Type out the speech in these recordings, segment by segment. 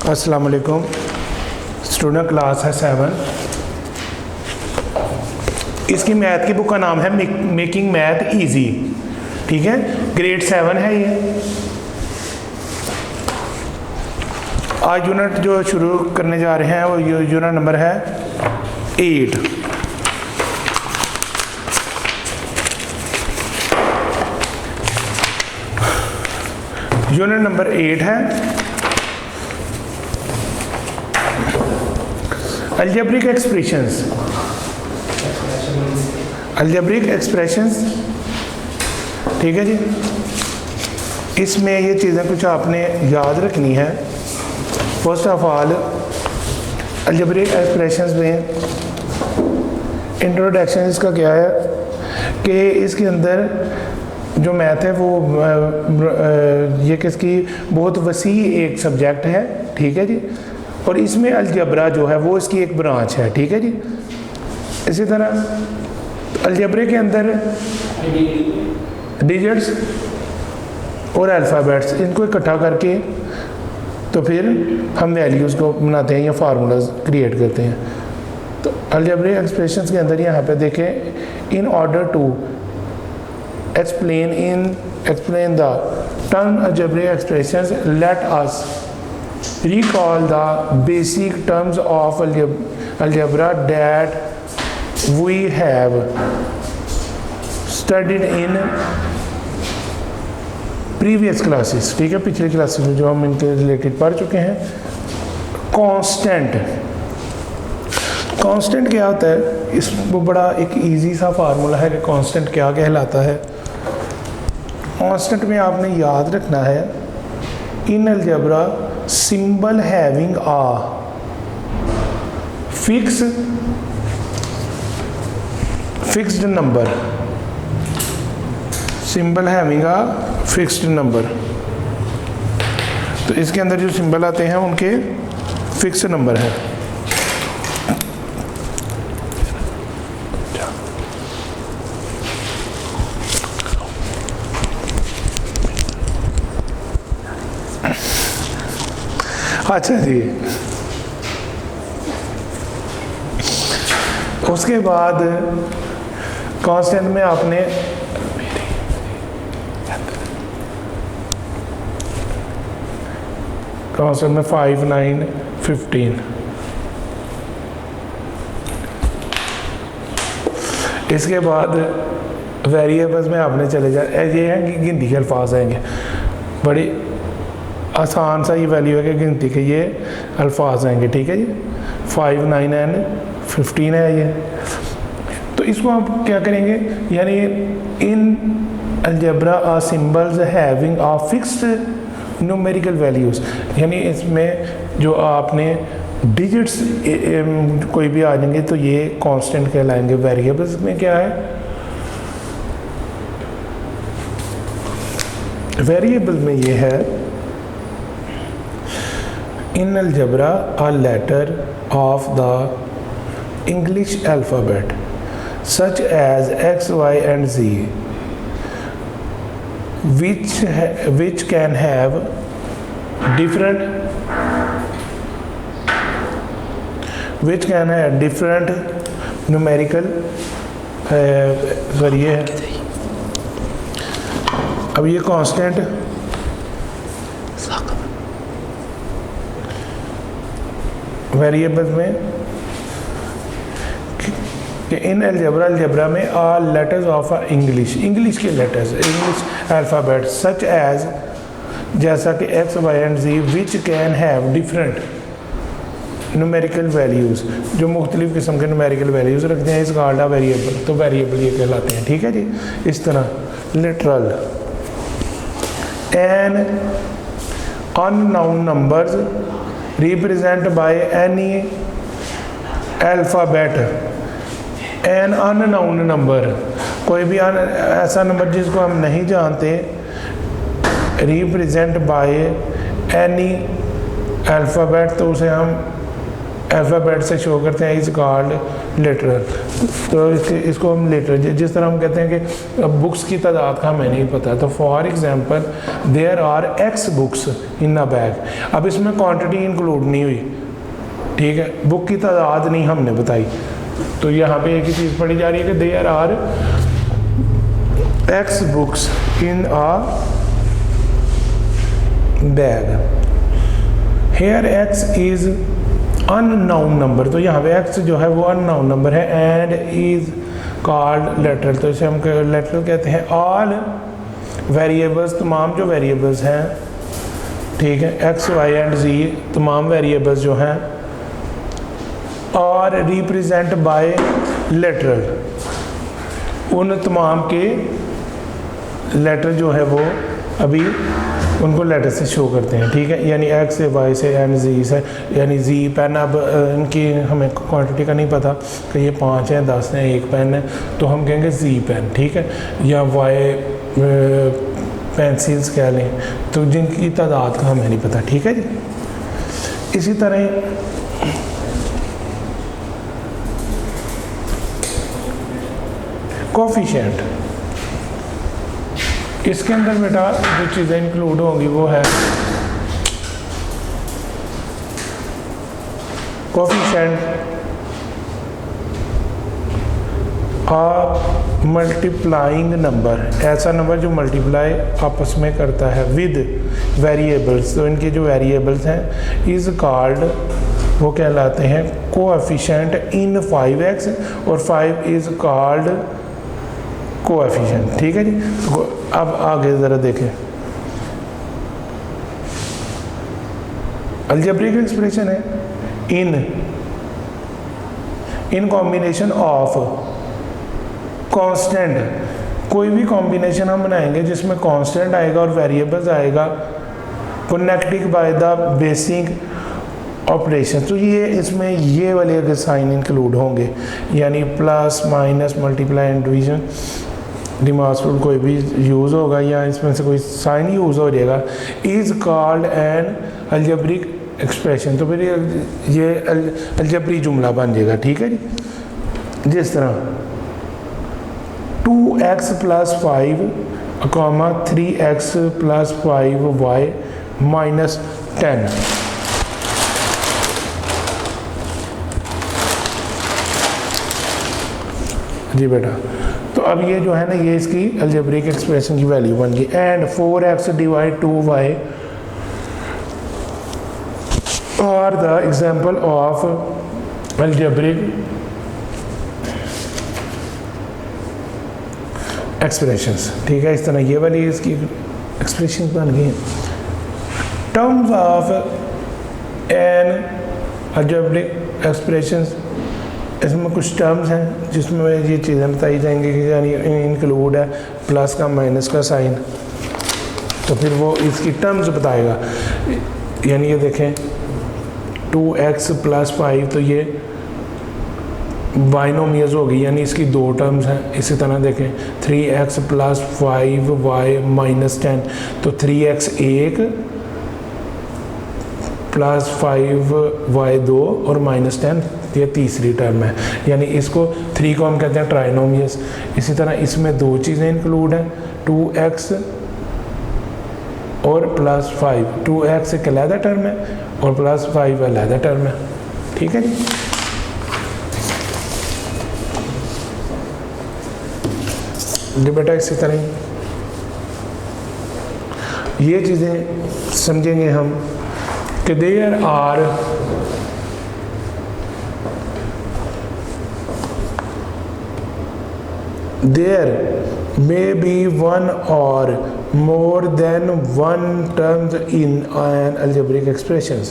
अस्सलाम वालेकुम student, class है 7। इसकी मैथ की बुक का नाम है मेकिंग मैथ इजी। ठीक है, ग्रेड 7 है ये। आज यूनिट जो शुरू करने जा रहे हैं वो यूनिट नंबर है 8। यूनिट नंबर 8 है अलजेब्रिक एक्सप्रेशंस। अलजेब्रिक एक्सप्रेशंस, ठीक है जी। इसमें ये चीज़ें कुछ आपने याद रखनी है। First of all algebraic expressions में इंट्रोडक्शन इसका क्या है कि इसके अंदर जो मैथ है वो ये किसकी बहुत वसी एक सब्जेक्ट है, ठीक है जी। और इसमें अलजबरा जो है वो इसकी एक ब्रांच है, ठीक है जी। इसी तरह अलजबरे के अंदर डिजिट्स और अल्फ़ाबेट्स इनको इकट्ठा करके तो फिर हम वैल्यूज़ को बनाते हैं या फार्मूलाज क्रिएट करते हैं। तो अलजबरिक एक्सप्रेशंस के अंदर यहाँ पे देखें, in order to explain the term algebraic expressions, let us recall the basic terms of algebra that we have studied in previous classes। ठीक है, पिछली क्लासेस में जो हम इनके रिलेटेड पढ़ चुके हैं। कांस्टेंट क्या होता है? इस वो बड़ा एक इजी सा फार्मूला है कि कांस्टेंट क्या कहलाता है। कांस्टेंट में आपने याद रखना है, इन algebra symbol having a fixed number, symbol having a fixed number. तो इसके अंदर जो सिंबल आते हैं उनके फिक्स नंबर है। अच्छा जी, उसके बाद कांस्टेंट में आपने कांस्टेंट में 5, 9, 15 इसके बाद वेरिएबल्स में आपने चले जाए। ये हैं कि गिनती के अल्फाज आएंगे, बड़ी आसान सा ये वैल्यू है कि गिनती के ये अल्फाज आएंगे, ठीक है जी। 5, 9 एंड 15 है ये। तो इसको आप क्या करेंगे, यानी in algebra are symbols having a fixed numerical values, यानी इसमें जो आपने डिजिट्स कोई भी आ जाएंगे तो ये कांस्टेंट कहलाएंगे। वेरिएबल्स में क्या है, वेरिएबल में ये है, in algebra a letter of the English alphabet such as X, Y and Z which can have different numerical sorry ये है। अब ये कांस्टेंट वेरिएबल्स में कि इन अलजेब्रा में आर लेटर्स ऑफ इंग्लिश के letters, English alphabet such as, जैसा कि x, y and z which can have different numerical values, जो मुख्तलिफ़ किस्म के न्यूमेरिकल वैल्यूज़ रखते हैं, इस कॉल्ड वेरिएबल। तो वेरिएबल ये कहलाते हैं, ठीक है जी। इस तरह literal an unknown numbers represent by any alphabet, an unknown number, कोई भी ऐसा नंबर जिसको हम नहीं जानते, represent by any alphabet, तो उसे हम अल्फ़ाबेट से शो करते हैं, इज़ कॉल्ड लिटरल। तो इसको हम लिटरल, जिस तरह हम कहते हैं कि बुक्स की तादाद का हमें नहीं पता, तो for example there are X books in a bag. अब इसमें क्वांटिटी इंक्लूड नहीं हुई, ठीक है, बुक की तादाद नहीं हमने बताई, तो यहाँ पे एक ही चीज़ पढ़ी जा रही है कि there are X books in a bag. Here X is unknown number, तो यहाँ पे एक्स जो है वो अननाउन नंबर है, एंड इज़ कॉल्ड लेटरल, तो इसे हम लेटरल कहते हैं। ऑल वेरिएबल्स, तमाम जो वेरिएबल्स हैं, ठीक है, एक्स वाई एंड जी, तमाम वेरिएबल्स जो हैं, और रिप्रेजेंट बाय लेटरल, उन तमाम के लेटर जो है वो अभी उनको लेटर से शो करते हैं, ठीक है, यानी एक्स से, वाई से एंड जी से, यानी जी पेन, अब इनकी हमें क्वांटिटी का नहीं पता कि ये 5 हैं, 10 हैं, एक पेन है, तो हम कहेंगे जी पेन, ठीक है, या वाई पेंसिल्स कह लें, तो जिनकी तादाद का हमें नहीं पता, ठीक है जी। इसी तरह कोफिशिएंट, इसके अंदर बेटा जो चीज़ें इंक्लूड होंगी वो है कोफिशिएंट आ मल्टीप्लाइंग नंबर, ऐसा नंबर जो मल्टीप्लाई आपस में करता है विद वेरिएबल्स, तो इनके जो वेरिएबल्स हैं इज़ कॉल्ड, वो कहलाते हैं कोएफिशिएंट इन 5x, और 5 इज़ कॉल्ड कोएफिशिएंट, ठीक है जी। तो अब आगे ज़रा देखें, अलजेब्रिक एक्सप्रेशन है इन कॉम्बिनेशन ऑफ कांस्टेंट, कोई भी कॉम्बिनेशन हम बनाएंगे जिसमें कांस्टेंट आएगा और वेरिएबल्स आएगा, connected by the basic operation, तो ये इसमें ये वाले अगर साइन इंक्लूड होंगे, यानी plus, minus, multiply and division, डिमास्कुल कोई भी यूज़ होगा या इसमें से कोई साइन यूज़ हो जाएगा, is called an algebraic expression, तो फिर ये अलजेब्री जुमला बन जाएगा, ठीक है जी। जिस तरह 2x + 5, 3x + 5y - 10, जी बेटा, तो अब ये जो है ना, ये इसकी अलजेब्रिक एक्सप्रेशन की वैल्यू बन गई। And 4x / 2y are the example of algebraic expressions, ठीक है, इस तरह ये वाली इसकी एक्सप्रेशन बन गई। Terms of N algebraic expressions, इसमें कुछ टर्म्स हैं जिसमें ये चीज़ें बताई जाएंगी कि यानी इंक्लूड है प्लस का, माइनस का साइन, तो फिर वो इसकी टर्म्स बताएगा। यानी ये देखें 2x + 5, तो ये बाइनोमियल्स होगी, यानी इसकी 2 टर्म्स हैं। इसी तरह देखें 3x + 5y - 10, तो 3x 1 + 5y 2 और -10, ये तीसरी टर्म है, यानी इसको 3 को हम कहते हैं ट्राइनोमियस। इसी तरह इसमें 2 चीज़ें इंक्लूड हैं, 2x और +5, 2x एक अलहदा टर्म है और +5 अलहदा टर्म है, ठीक है जी। जी बेटा, इसी तरह ये चीज़ें समझेंगे हम कि there are may be one or more than one terms in an algebraic expressions.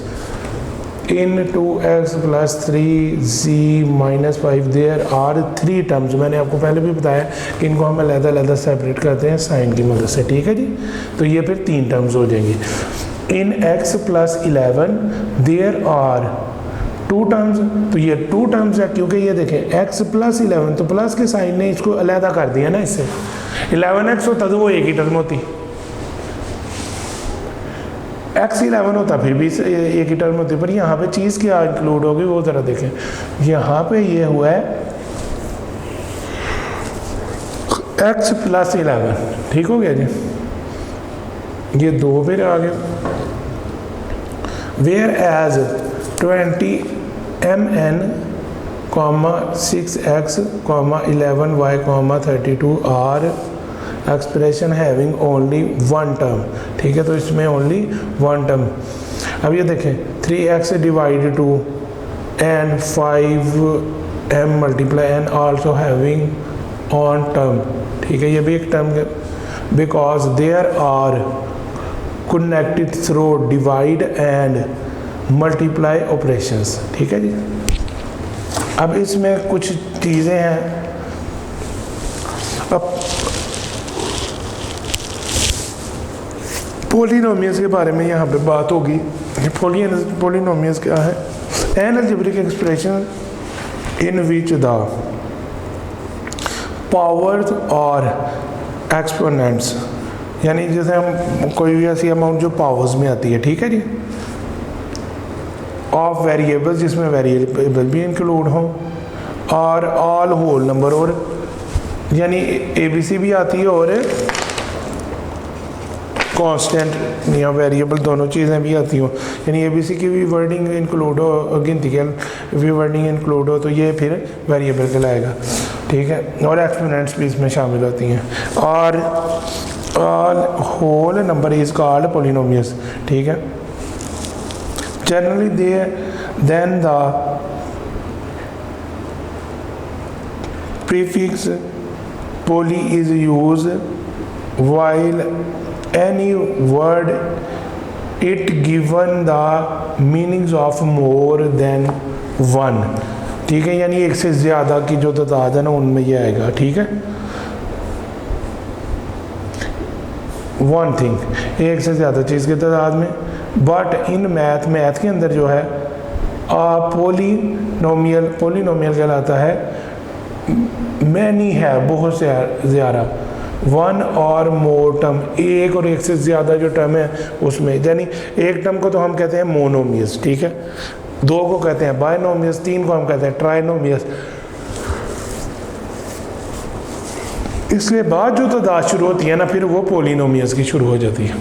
In 2x + 3z - 5 there are 3 terms, मैंने आपको पहले भी बताया कि इनको हम अलग-अलग सेपरेट करते हैं साइन की मदद से, ठीक है जी। तो ये फिर 3 टर्म्स हो जाएंगी। In x + 11 there are 2 terms, तो ये 2 टर्म्स है, क्योंकि ये देखें x + 11, तो प्लस के साइन ने इसको अलहदा कर दिया ना, इससे 11x होता तो वो एक ही टर्म होती, x11 होता फिर भी एक ही टर्म होती, पर यहाँ पे चीज़ क्या इंक्लूड होगी वो ज़रा देखें। यहाँ पे ये हुआ है x + 11, ठीक हो गया जी, ये 2 फिर आ गया। Where as 20mn, 6x, 11y, 32 are expression having only 1 term, ठीक है, तो इसमें ओनली 1 टर्म। अब ये देखें 3x divide 2 and 5m multiply and also having on term, ठीक है, ये भी एक टर्म है, because there are connected through divide and multiply operations, ठीक है जी। अब इसमें कुछ चीज़ें हैं, अब पोलिनोमियल्स के बारे में यहाँ पे बात होगी। पोलिनोमियल्स क्या है? N algebraic expression in which the powers और एक्सपोनेंट्स, यानी जैसे हम कोई भी ऐसी अमाउंट जो पावर्स में आती है, ठीक है जी, ऑफ वेरिएबल्स जिसमें वेरिएबल भी इंक्लूड हों, और ऑल होल नंबर, और यानी ABC भी आती है और कांस्टेंट या वेरिएबल दोनों चीज़ें भी आती हो, यानी ABC की भी वर्डिंग इंक्लूड हो, गिनती की भी वर्डिंग इंक्लूड हो, तो ये फिर वेरिएबल कहलाएगा, ठीक है, और एक्सपोनेंट्स भी इसमें शामिल होती हैं। और all whole number is called polynomials, ठीक है। Generally then the prefix poly is used while any word it given the meanings of more than 1, ठीक है, यानी एक से ज़्यादा की जो तादाद है ना उनमें ये आएगा, ठीक है। 1 थिंग, एक से ज़्यादा चीज़ की तादाद में। बट इन मैथ के अंदर जो है पोलिनोमियल कहलाता है मैनी है, बहुत से ज़्यादा, 1 और मोर टर्म, एक और एक से ज़्यादा जो टर्म है उसमें, यानी एक टर्म को तो हम कहते हैं मोनोमियस, ठीक है, 2 को कहते हैं बाइनोमियस, 3 को हम कहते हैं ट्राइनोमियस। इसके बाद जो तादाद शुरू होती है ना फिर वो पोलिनोमियस की शुरू हो जाती है।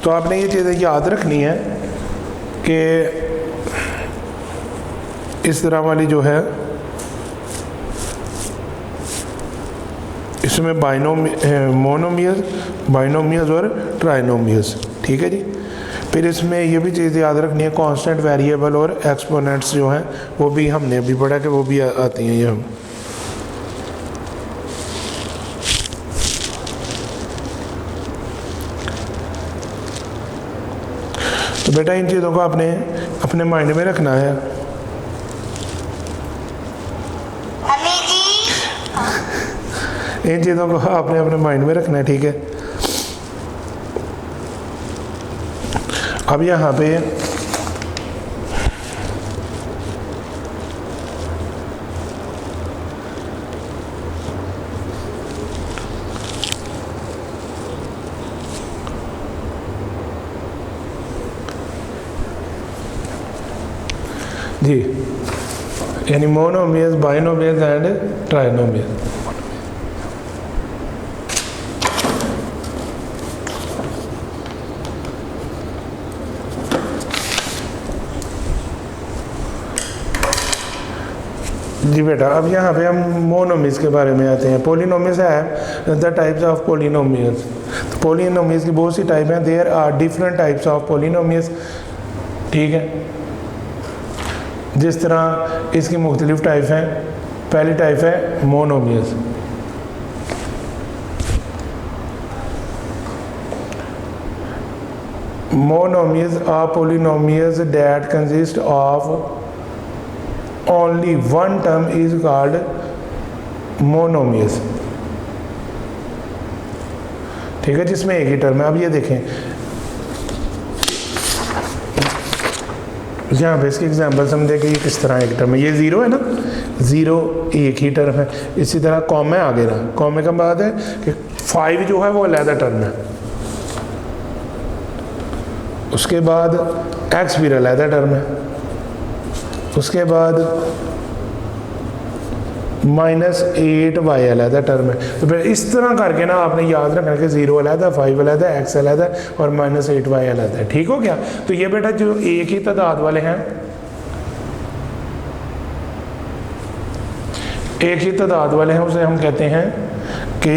तो आपने ये चीज़ें याद रखनी है कि इस तरह वाली जो है इसमें मोनोमियस, बाइनोमियस और ट्राइनोमियस, ठीक है जी। फिर इसमें ये भी चीज़ याद रखनी है, कांस्टेंट, वेरिएबल और एक्सपोनेंट्स जो हैं वो भी हमने अभी पढ़ा कि वो भी आती हैं ये हम। तो बेटा इन चीज़ों को आपने अपने माइंड में रखना है। इन चीज़ों को आपने अपने माइंड में रखना है, ठीक है। अब यहाँ पे जी, यानी मोनोमियस, बाइनोमियस एंड ट्राइनोमियस। जी बेटा, अब यहाँ पे हम मोनोमियस के बारे में आते हैं। पोलिनोमियस है द टाइप्स ऑफ पोलिनोमियस। तो पोलिनोमियस की बहुत सी टाइप हैं, there are different types of polynomials, ठीक है। जिस तरह इसकी मुख्तलिफ टाइप हैं, पहली टाइप है monomials. Monomials are polynomials that consist of only one term is called monomius, ठीक है, जिसमें एक ही टर्म है। अब ये देखें यहाँ पे इसके एग्जाम्पल्स हम देखें, ये किस तरह एक टर्म है, ये 0 है ना, 0 एक ही टर्म है। इसी तरह कॉमे आगे ना, कॉमे का बाद है कि 5 जो है वो अलहदा टर्म है, उसके बाद एक्स भी अलहदा टर्म है, उसके बाद -8y अलहदा टर्म है। तो फिर इस तरह करके ना आपने याद रखना कि 0 अलहदा, 5 अलहदा, x अलहदा और -8y अलहदा है। ठीक हो गया। तो ये बेटा जो एक ही तादाद वाले हैं, एक ही तादाद वाले हैं, उसे हम कहते हैं कि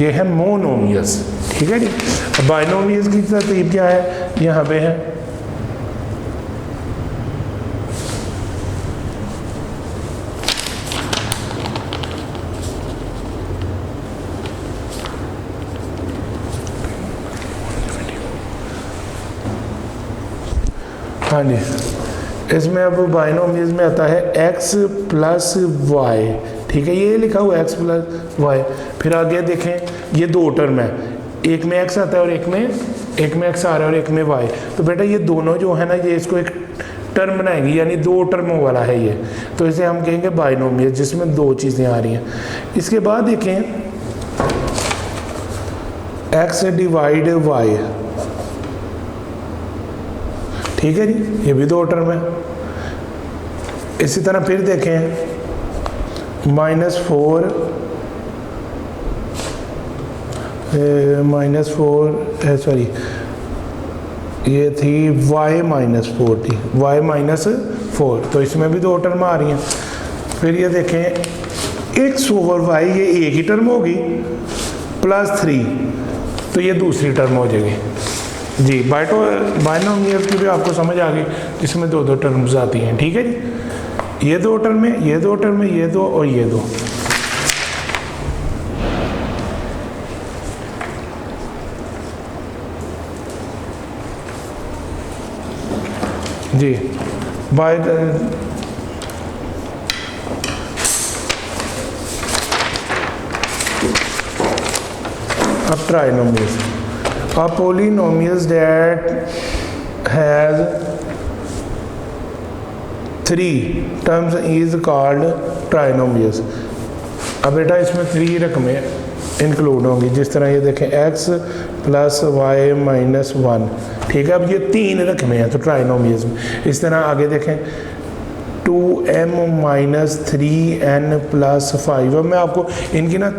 ये है मोनोमियल्स। ठीक है जी। बाइनोमियल्स की तरतीब क्या है, यहाँ पे है हाँ जी, इसमें अब बाइनोमियल्स में आता है x + y। ठीक है, ये लिखा हुआ x + y। फिर आगे देखें, ये दो टर्म है, एक में x आता है और एक में x आ रहा है और एक में y। तो बेटा ये दोनों जो है ना, ये इसको एक टर्म बनाएंगे, यानी दो टर्मों वाला है ये। तो इसे हम कहेंगे बाइनोमियल, जिसमें दो चीज़ें आ रही हैं। इसके बाद देखें x / y। ठीक है जी, ये भी दो टर्म है। इसी तरह फिर देखें -4 सॉरी, ये थी y -4 थी, y -4, तो इसमें भी दो टर्म आ रही हैं। फिर ये देखें x/y, ये एक ही टर्म होगी, +3, तो ये दूसरी टर्म हो जाएगी जी। बाइनोमियल की भी आपको समझ आ गई, इसमें दो दो टर्म्स आती हैं। ठीक है जी, ये दो टर्म है, ये दो टर्म है, ये दो और ये दो। जी बाय अब trinomials, a polynomials that has 3 terms is called trinomials। अब बेटा इसमें 3 रकमें इंक्लूड होंगी, जिस तरह ये देखें x + y - 1। ठीक है, अब ये 3 रकमें हैं तो ट्राइनोमियल्स में। इस तरह आगे देखें 2m - 3n + 5। अब मैं आपको इनकी ना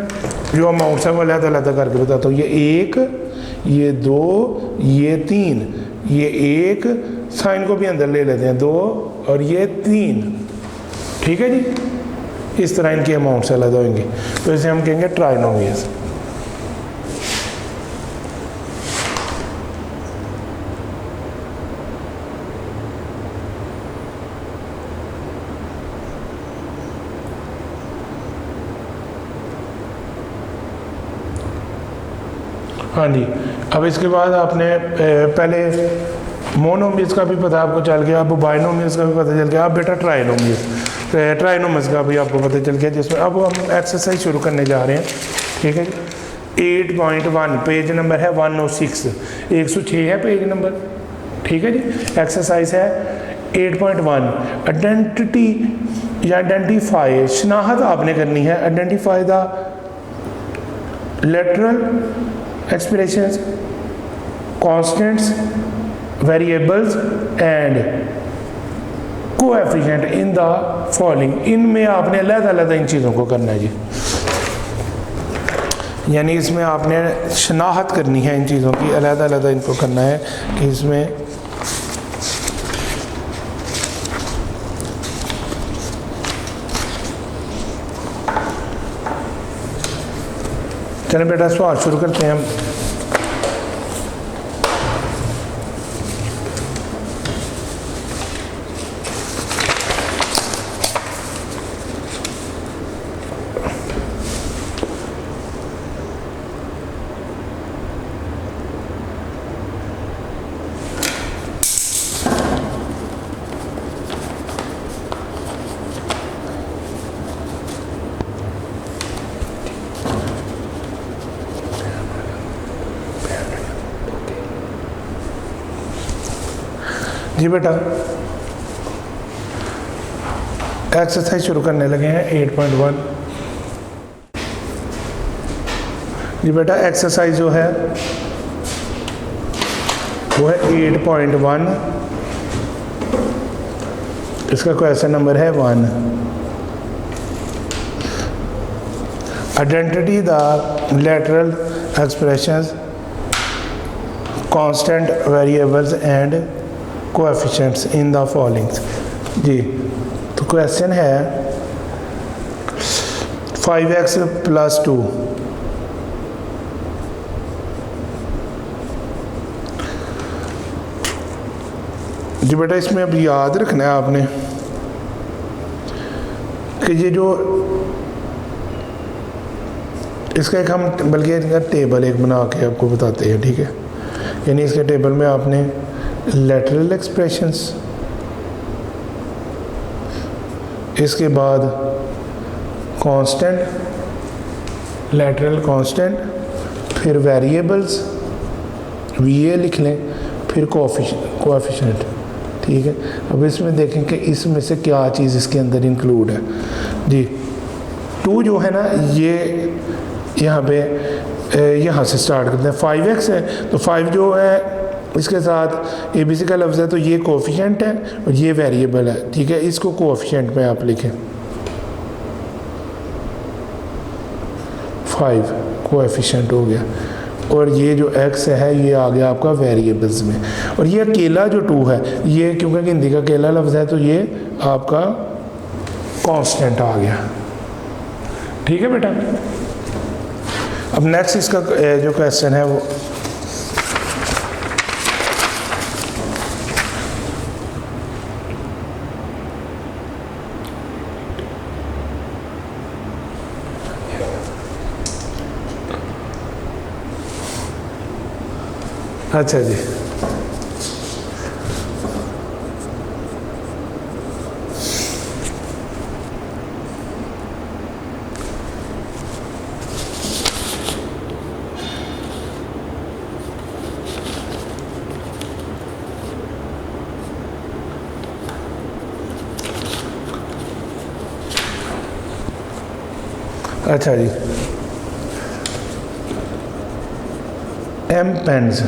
जो अमाउंट्स है वो अलग-अलग करके बताता हूँ। ये 1, ये 2, ये 3, ये 1, साइन को भी अंदर ले लेते हैं 2 और ये 3। ठीक है जी, इस तरह इनके अमाउंट से अलग होंगे, तो इसे हम कहेंगे ट्राइनोमियल्स। हाँ जी, अब इसके बाद आपने पहले मोनोमियल्स का भी पता आपको चल गया, अब बाइनोमियल्स का भी पता चल गया। अब बेटा ट्राइनोमियल्स का भी आपको पता चल गया, जिसमें अब हम एक्सरसाइज शुरू करने जा रहे हैं। ठीक है, 8.1 पेज नंबर है 106, 106 है पेज नंबर। ठीक है जी, एक्सरसाइज है 8.1। आइडेंटिटी या आइडेंटिफाई, शनाख्त आपने करनी है। Identify the literal expressions, constants, variables and coefficient in the following. इनमें आपने अलग-अलग इन चीज़ों को करना है जी, यानी इसमें आपने शनाख्त करनी है इन चीज़ों की, अलग-अलग इनको करना है कि इसमें चलें बेटा सवाल शुरू करते हैं हम। जी बेटा एक्सरसाइज शुरू करने लगे हैं 8.1। जी बेटा एक्सरसाइज जो है वो है 8.1। इसका क्वेश्चन नंबर है 1। Identity the literal expressions constant variables and coefficients in the following. जी, तो क्वेश्चन है 5x + 2 जी बेटा, इसमें अब याद रखना है आपने कि ये जो इसका एक हम बल्कि इसका टेबल एक बना के आपको बताते हैं, ठीक है। यानी इसके टेबल में आपने लेटरल एक्सप्रेशंस, इसके बाद कांस्टेंट, लेटरल कांस्टेंट, फिर वेरिएबल्स VA लिख लें, फिर कोएफिशिएंट, ठीक है। अब इसमें देखें कि इसमें से क्या चीज़ इसके अंदर इंक्लूड है। जी, 2 जो है ना, ये यहाँ पे यहाँ से स्टार्ट करते हैं। 5x है तो 5 जो है इसके साथ ABC का लफ्ज़ है, तो ये कोएफिशिएंट है और ये वेरिएबल है, ठीक है। इसको कोएफिशिएंट में आप लिखें, 5 कोएफिशिएंट हो गया, और ये जो x है ये आ गया आपका वेरिएबल्स में। और ये अकेला जो 2 है, ये क्योंकि हिंदी का अकेला लफ्ज़ है तो ये आपका कांस्टेंट आ गया, ठीक है बेटा। अब नेक्स्ट इसका जो क्वेश्चन है वो अच्छा जी, अच्छा जी। M पेन्स,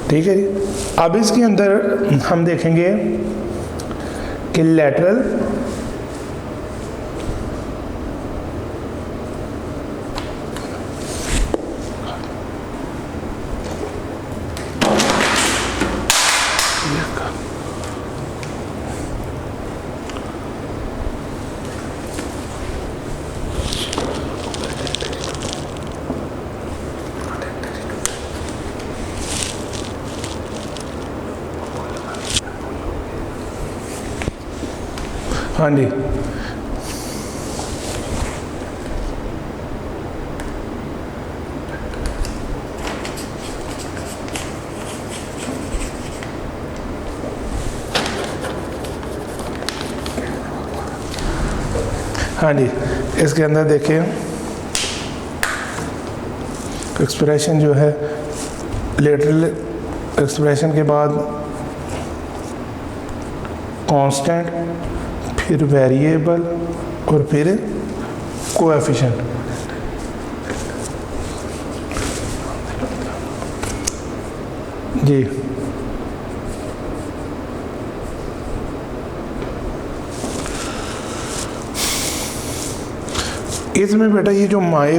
ठीक है जी। अब इसके अंदर हम देखेंगे कि लेटरल हाँ जी, हाँ जी। इसके अंदर देखिए एक्सप्रेशन जो है, लेटरल एक्सप्रेशन के बाद कांस्टेंट, फिर वेरिएबल और फिर कोएफिशिएंट। जी, इसमें बेटा ये जो माए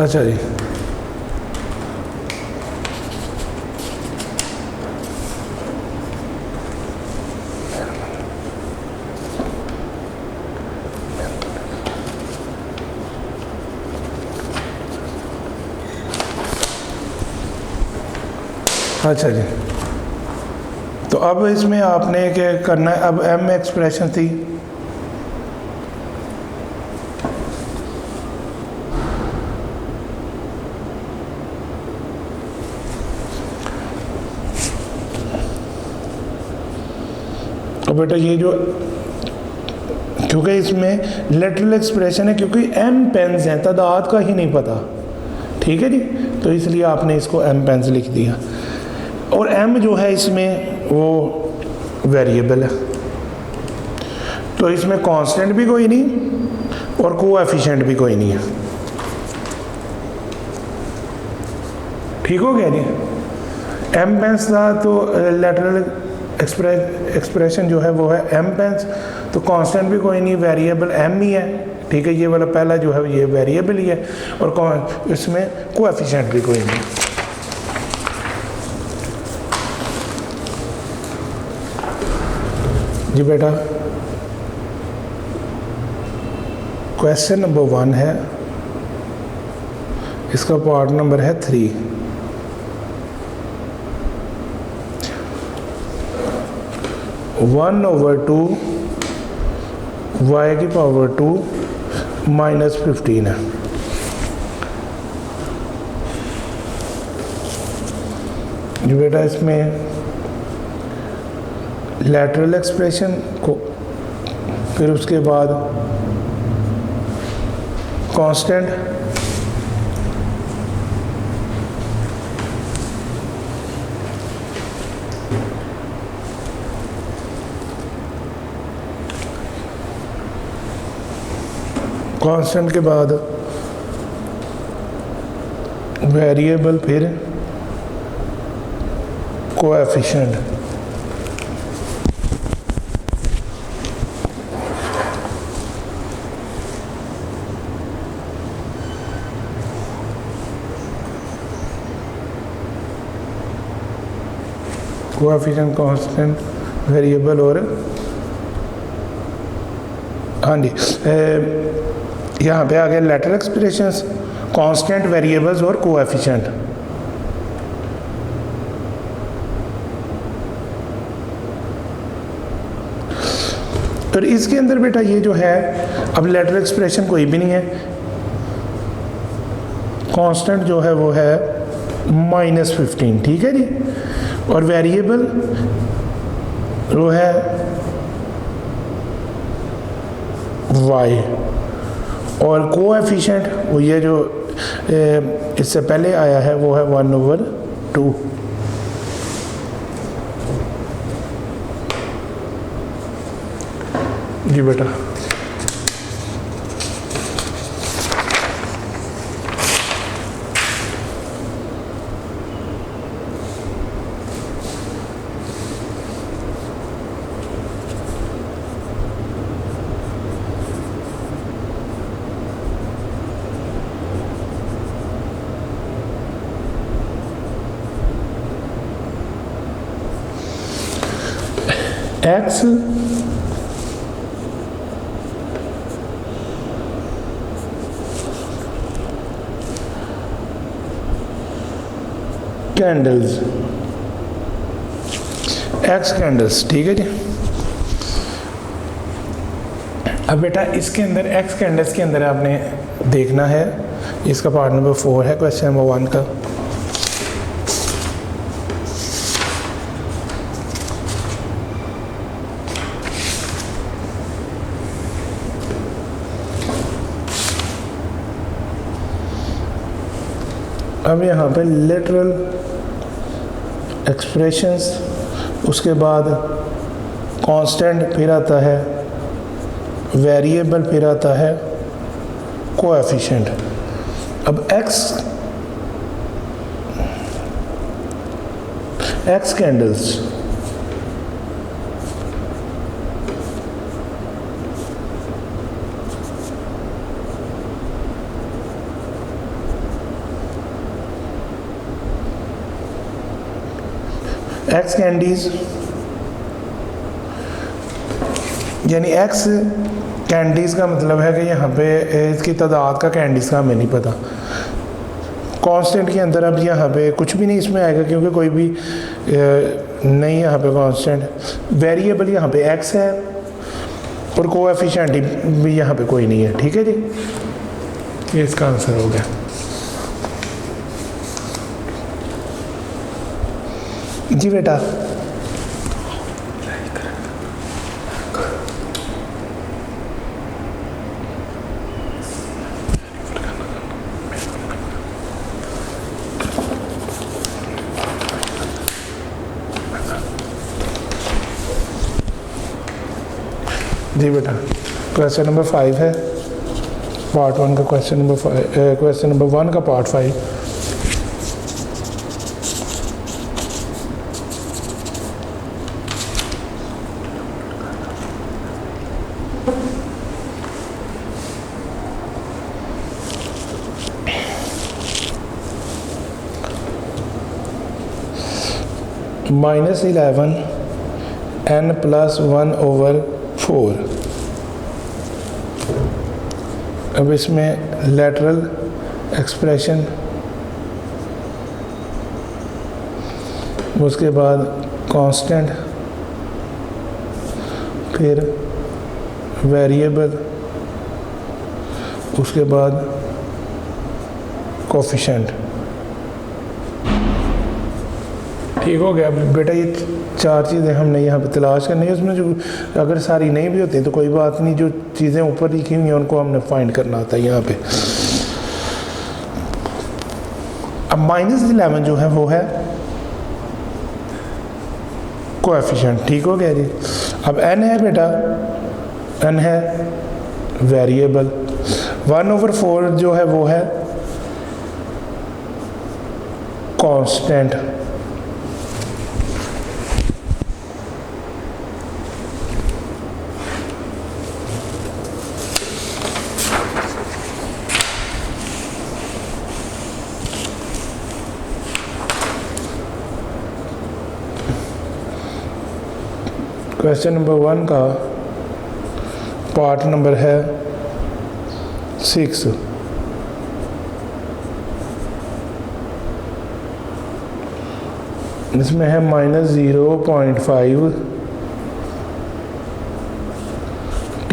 अच्छा जी, अच्छा जी। तो अब इसमें आपने क्या करना है, अब M एक्सप्रेशन थी, तो बेटा ये जो क्योंकि इसमें लेटरल एक्सप्रेशन है, क्योंकि एम पेन्स हैं, तादाद का ही नहीं पता, ठीक है जी, तो इसलिए आपने इसको एम पेन्स लिख दिया। और एम जो है इसमें वो वेरिएबल है, तो इसमें कांस्टेंट भी कोई नहीं और कोएफिशिएंट भी कोई नहीं है। ठीक हो गया जी। एम पेन्स था तो लेटरल एक्सप्रेशन जो है वो है एम पेन्स, तो कांस्टेंट भी कोई नहीं, वेरिएबल एम ही है, ठीक है, ये वाला पहला जो है ये वेरिएबल ही है, और इसमें कोएफिशिएंट भी कोई नहीं। जी बेटा, क्वेश्चन नंबर 1 है, इसका पार्ट नंबर है 3। वन ओवर 2 y की पावर 2 माइनस 15 है। जो बेटा इसमें लैटरल एक्सप्रेशन को, फिर उसके बाद कांस्टेंट, कांस्टेंट के बाद वेरिएबल, फिर कोएफिशिएंट। कोएफिशिएंट, कांस्टेंट, वेरिएबल और हाँ जी, यहाँ पे आ गया लेटरल एक्सप्रेशंस, कांस्टेंट, वेरिएबल्स और कोएफिशिएंट। और इसके अंदर बेटा ये जो है, अब लेटरल एक्सप्रेशन कोई भी नहीं है, कांस्टेंट जो है वो है -15, ठीक है जी, और वेरिएबल वो है y, और कोएफिशिएंट वो ये जो इससे पहले आया है वो है 1/2। जी बेटा, x कैंडल्स, x कैंडल्स, ठीक है जी। अब बेटा इसके अंदर x कैंडल्स के अंदर आपने देखना है, इसका पार्ट नंबर 4 है क्वेश्चन नंबर 1 का। अब यहाँ पे लेटरल एक्सप्रेशंस, उसके बाद कांस्टेंट, फिर आता है वेरिएबल, फिर आता है कोएफिशिएंट। अब एक्स कैंडल्स, एक्स कैंडीज यानी एक्स कैंडीज़ का मतलब है कि यहाँ पे इसकी तादाद का कैंडीज़ का हमें नहीं पता। कांस्टेंट के अंदर अब यहाँ पे कुछ भी नहीं इसमें आएगा, क्योंकि कोई भी नहीं यहाँ पे कांस्टेंट। वेरिएबल यहाँ पे एक्स है और कोएफिशिएंट भी यहाँ पे कोई नहीं है, ठीक है जी, ये इसका आंसर हो गया। जी बेटा, जी बेटा, क्वेश्चन नंबर 5 है, पार्ट 1 का क्वेश्चन नंबर 5, क्वेश्चन नंबर 1 का पार्ट 5। -11 n + 1/4। अब इसमें लेटरल एक्सप्रेशन, उसके बाद कांस्टेंट, फिर वेरिएबल, उसके बाद कोफिशिएंट। ठीक हो गया बेटा। ये 4 चीज़ें हमने यहाँ पे तलाश करनी है। उसमें जो अगर सारी नहीं भी होती तो कोई बात नहीं, जो चीज़ें ऊपर लिखी हुई हैं उनको हमने फाइंड करना होता है यहाँ पे। अब -11 जो है वो है कोएफिशिएंट। ठीक हो गया जी। अब n है बेटा, n है वेरिएबल। 1/4 जो है वो है कांस्टेंट। क्वेश्चन नंबर 1 का पार्ट नंबर है 6। इसमें है -0.5 t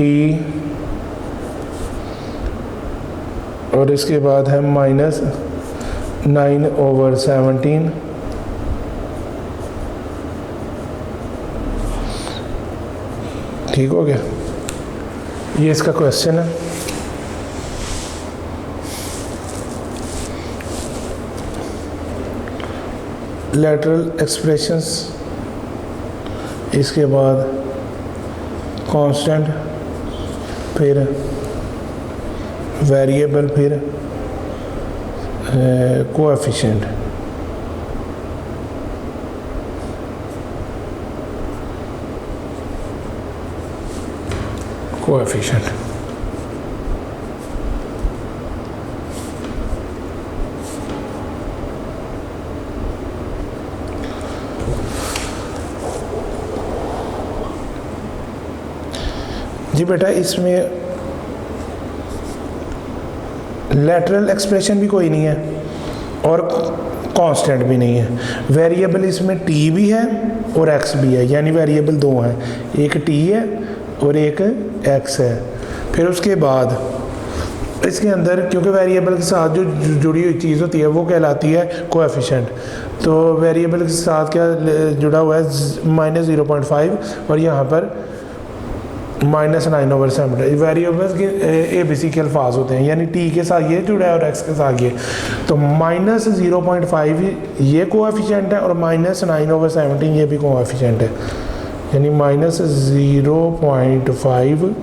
और इसके बाद है -9/17। ठीक हो गया। ये इसका क्वेश्चन है। लेटरल एक्सप्रेशंस, इसके बाद कांस्टेंट, फिर वेरिएबल, फिर कोएफिशिएंट। कोएफिशिएंट जी बेटा, इसमें लेटरल एक्सप्रेशन भी कोई नहीं है और कांस्टेंट भी नहीं है। वेरिएबल इसमें t भी है और x भी है, यानी वेरिएबल 2 हैं, एक t है और एक x है। फिर उसके बाद इसके अंदर, क्योंकि वेरिएबल के साथ जो जुड़ी हुई चीज़ होती है वो कहलाती है कोएफिशिएंट। तो वेरिएबल के साथ क्या जुड़ा हुआ है, -0.5 और यहाँ पर -9/17। वेरिएबल्स के ABC के अल्फाज होते हैं, यानी t के साथ ये जुड़ा है और x के साथ ये। तो -0.5 ये कोएफिशिएंट है और -9/17 ये भी कोएफिशिएंट है, यानी -0.5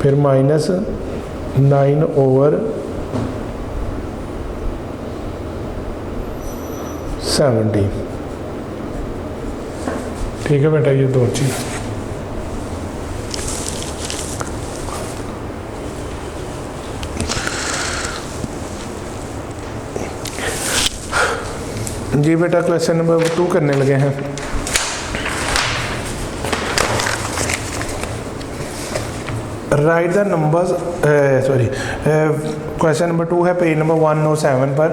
फिर -9/17। ठीक है बेटा, ये 2 चीज़। जी बेटा, क्वेश्चन नंबर 2 करने लगे हैं। Right the numbers, sorry, question number 2 है पेज नंबर 107 पर।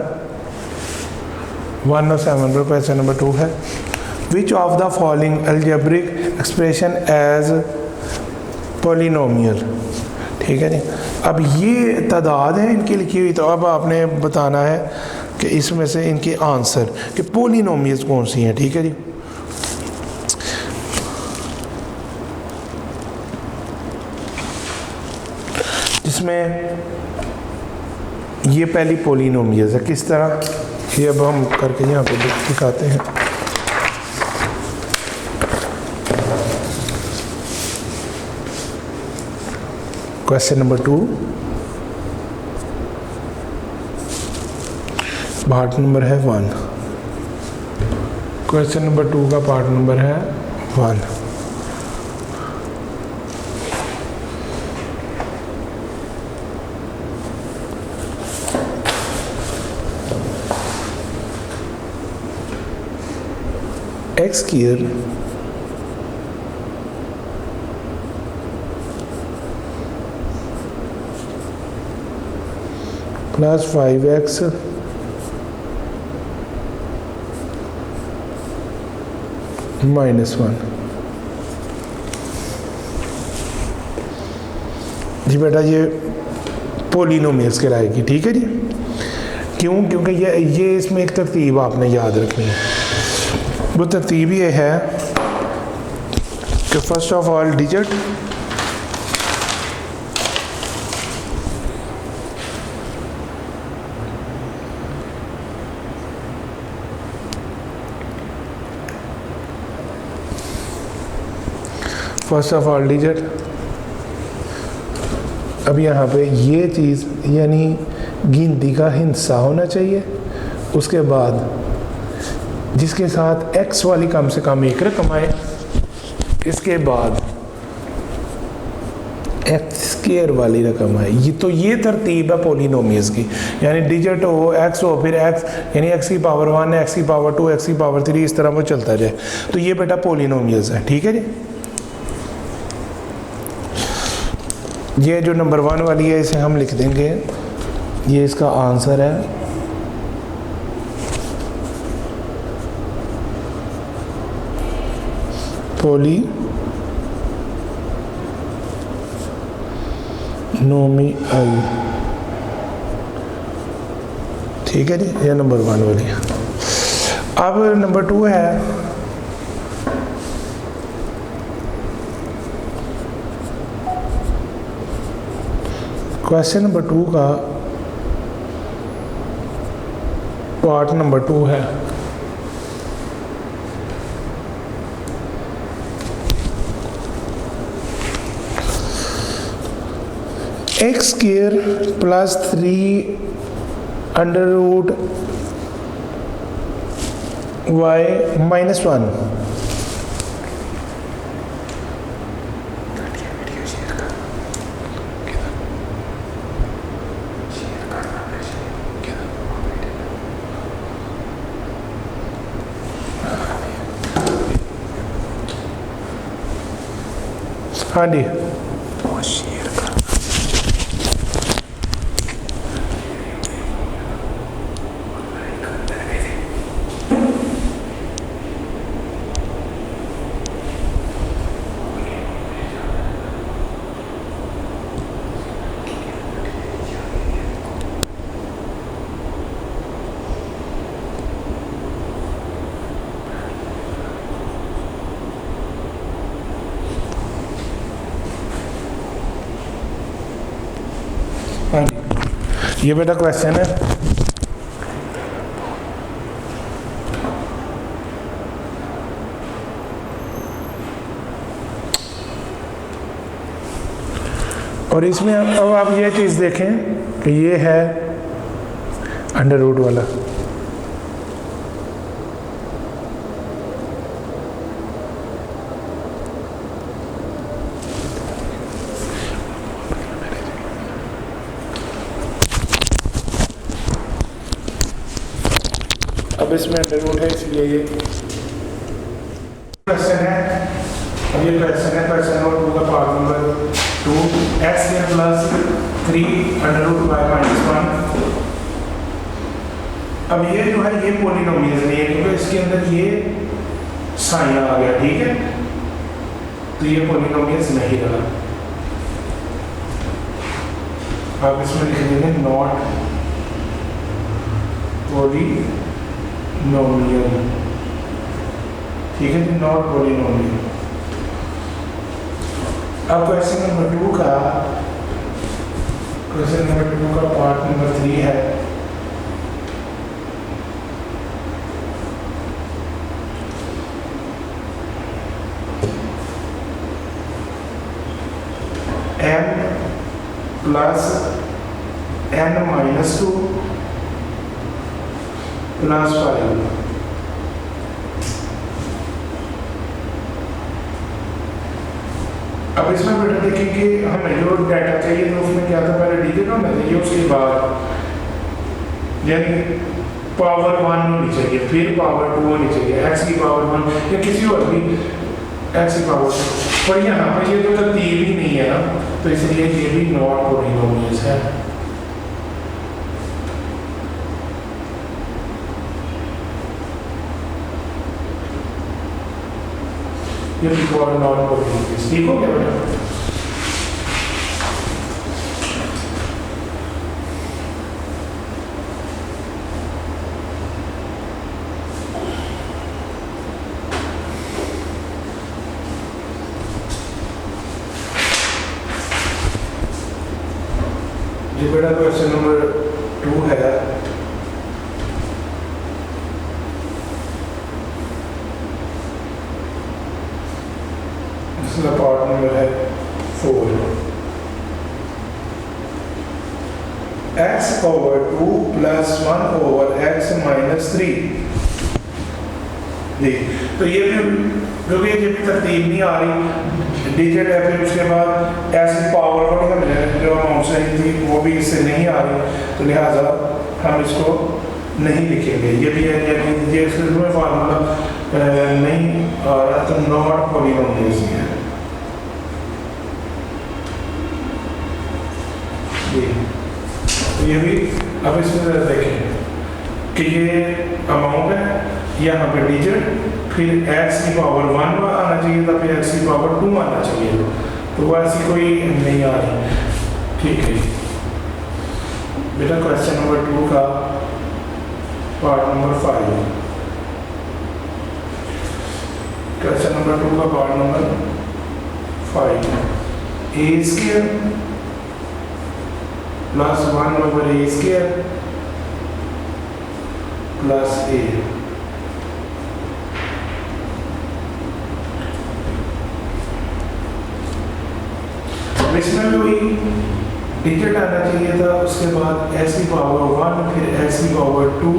107 पर क्वेश्चन नंबर 2 है। Which of the following algebraic expression as polynomial. ठीक है जी। अब ये तादाद है इनकी लिखी हुई, तो अब आपने बताना है कि इसमें से इनके आंसर कि पोलिनोमियल्स कौन सी हैं। ठीक है जी। जिसमें ये पहली पोलिनोमियल्स है, किस तरह, ये अब हम करके यहाँ पे दिखाते हैं। क्वेश्चन नंबर 2, पार्ट नंबर है 1। क्वेश्चन नंबर 2 का पार्ट नंबर है 1। x square plus 5x -1। जी बेटा ये पोलिनोमियल्स कहलाएगी, ठीक है जी। क्यों? क्योंकि ये इसमें एक तरतीब आपने याद रखनी है। वो तरतीब ये है कि फर्स्ट ऑफ ऑल डिजिट अब यहाँ पे ये चीज़ यानी गिनती का हिस्सा होना चाहिए। उसके बाद जिसके साथ x वाली कम से कम एक रकम आए, इसके बाद x स्क्वायर वाली रकम आए। ये तरतीब है पोलिनोमियल्स की, यानी डिजिट हो, x हो, फिर x यानी x की पावर 1, x की पावर 2, x की पावर 3, इस तरह वो चलता जाए। तो ये बेटा पोलिनोमियल्स है, ठीक है जी। ये जो नंबर 1 वाली है इसे हम लिख देंगे, ये इसका आंसर है। पोलिनोमियल, ठीक है जी, ये नंबर 1 वाली है। अब नंबर 2 है क्वेश्चन नंबर 2 का पार्ट नंबर 2 है x square plus 3 under root y -1। हाँ जी, ये बेटा क्वेश्चन है। और इसमें अब आप ये चीज़ देखें कि ये है अंडर रूट वाला, अब इसमें अंडर रूट है इसलिए ये क्वेश्चन है। अब ये क्वेश्चन है, क्वेश्चन नंबर 2 का part number 2, x square plus 3 under root y -1। अब ये जो है ये पोलिनोमियल नहीं है क्योंकि इसके अंदर ये साइन आ गया, ठीक है, तो ये पोलिनोमियल नहीं रहा। आप इसमें लिख देंगे नॉट पोलिनोमियल, ठीक है जी, नॉट पोलिनोमियल। अब क्वेश्चन नंबर 2 का पार्ट नंबर 3 है m plus n minus 2 plus 5। अब इसमें बेटा देखिए कि हमें जो डाटा चाहिए तो उसमें क्या था, पहले डिजिट होना चाहिए, उसके बाद यानी पावर 1 होनी चाहिए, फिर पावर 2 होनी चाहिए, x की पावर 1 या किसी और भी x की पावर 2। पर यहाँ पर ये तो तरतीब ही नहीं है ना, तो इसलिए ये भी नॉट पॉलिनोमियल्स है। ये भी नॉट पॉलिनोमियल्स। ठीक हो गया बेटा? जी बेटा क्वेश्चन नंबर 2 है, इसका पार्ट नंबर है 4। x over 2 plus 1 over x minus 3। जी तो ये भी क्योंकि ये भी तरतीब नहीं आ रही, डिजिट है, फिर उसके बाद ऐसी पावर को हमें जो अमाउंट सही थी वो भी इससे नहीं आ रही, तो लिहाजा हम इसको नहीं लिखेंगे। ये भी है ये इसमें फार्मूला नहीं आ रहा तो नॉट पॉलिनोमियल्स है। तो ये भी अब इसमें देखें कि ये अमाउंट है, यहाँ पे डिजिट, फिर x की पावर 1 आना चाहिए था, फिर x की पावर 2 आना चाहिए, तो वो ऐसी कोई नहीं आ रही। ठीक है बेटा, क्वेश्चन नंबर 2 का पार्ट नंबर 5। क्वेश्चन नंबर 2 का part number 5, a square plus 1 over a square plus a। इसमें भी वही डिजिट आना चाहिए था, उसके बाद x की पावर 1 फिर x की पावर 2,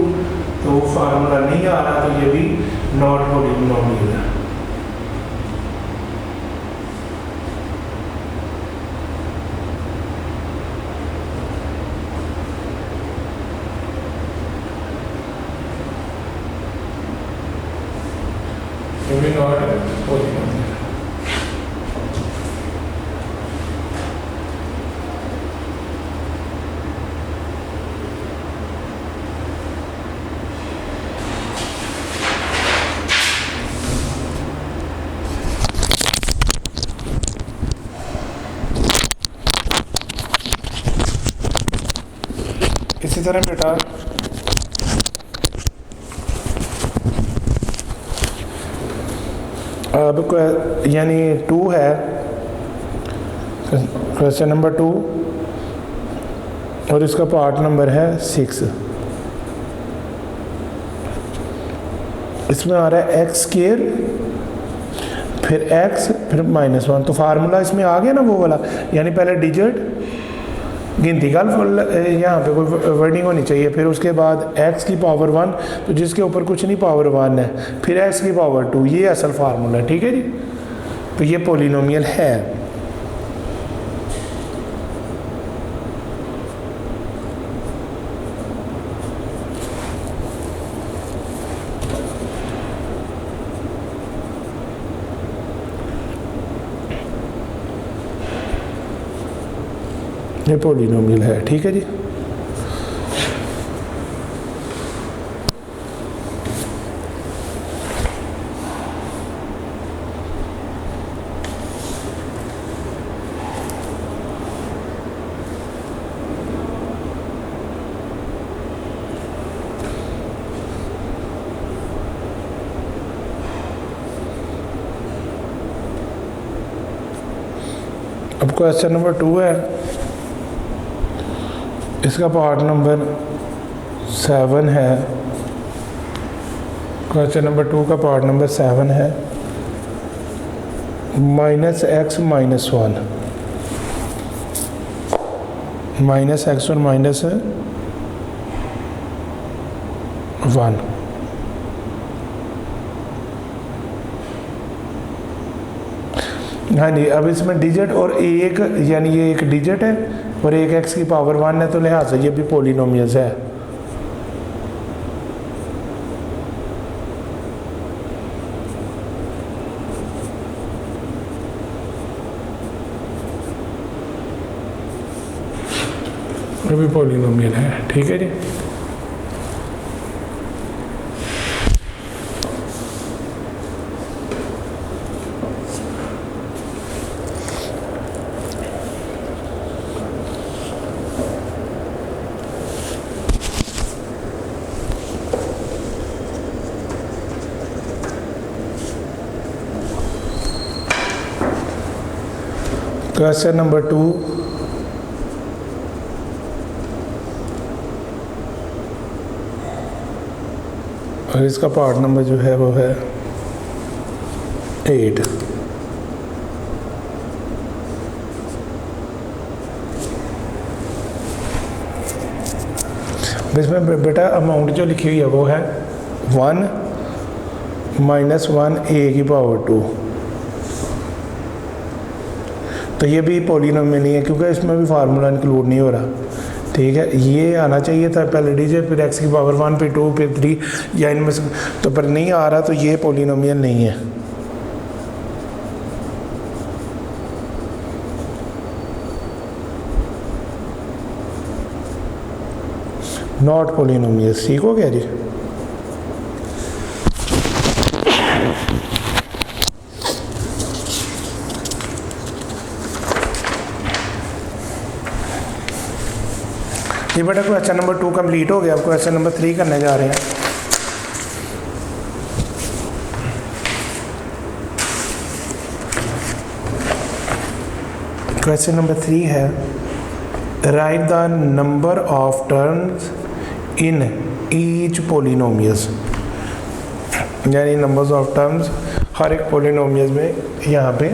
तो वो फार्मूला नहीं आ रहा, तो ये भी नॉट पॉलिनोमियल है। ये भी नॉट पॉलिनोमियल। इसी तरह बेटा अब यानी 2 है, क्वेश्चन नंबर 2, और इसका पार्ट नंबर है 6। इसमें आ रहा है x स्क्वायर फिर x फिर -1, तो फार्मूला इसमें आ गया ना वो वाला, यानी पहले डिजिट गिनती का यहाँ पे कोई वर्डिंग होनी चाहिए, फिर उसके बाद x की पावर 1, तो जिसके ऊपर कुछ नहीं पावर 1 है, फिर x की पावर 2, ये असल फार्मूला है। ठीक है जी, तो ये पॉलिनोमियल है। ये पॉलिनोमियल है। ठीक है जी, अब क्वेश्चन नंबर 2 है, इसका पार्ट नंबर 7 है। क्वेश्चन नंबर 2 का पार्ट नंबर 7 है, -x -1। माइनस एक्स और माइनस 1। हाँ जी, अब इसमें डिजिट और एक, यानी ये एक डिजिट है और एक एक्स की पावर 1 है, तो लिहाजा ये भी पॉलिनोमियल्स है। ये भी पॉलिनोमियल है, ठीक है जी। क्वेश्चन नंबर 2, और इसका पार्ट नंबर जो है वो है 8। इसमें बेटा अमाउंट जो लिखी हुई है वो है 1 माइनस 1 ए की पावर 2। तो ये भी पॉलिनोमियल नहीं है क्योंकि इसमें भी फार्मूला इंक्लूड नहीं हो रहा, ठीक है। ये आना चाहिए था पहले डिजिट, फिर एक्स की पावर 1, फिर 2, फिर 3, या इनमें से, तो पर नहीं आ रहा, तो ये पॉलिनोमियल नहीं है। नॉट पॉलिनोमियल, ठीक हो गया जी। ये बेटा क्वेश्चन नंबर 2 कंप्लीट हो गया। अब क्वेश्चन नंबर 3 करने जा रहे हैं। क्वेश्चन नंबर 3 है, right the number of terms in each polynomials, यानी नंबर्स ऑफ टर्म्स हर एक पॉलिनोमियल्स में यहाँ पे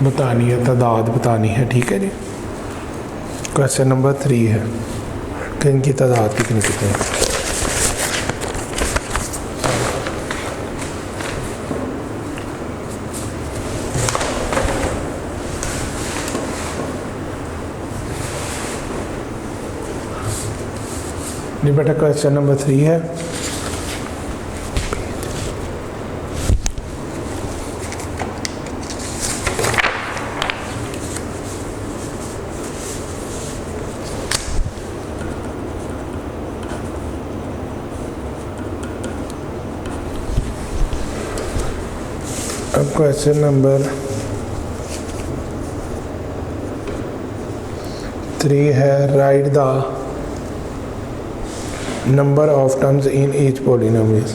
बतानी है, तादाद बतानी है, ठीक है जी। क्वेश्चन नंबर 3 है कि इनकी तादाद कितनी कितनी है। ये बेटा क्वेश्चन नंबर 3 है। अब क्वेश्चन नंबर 3 है, right the number of terms in each polynomial.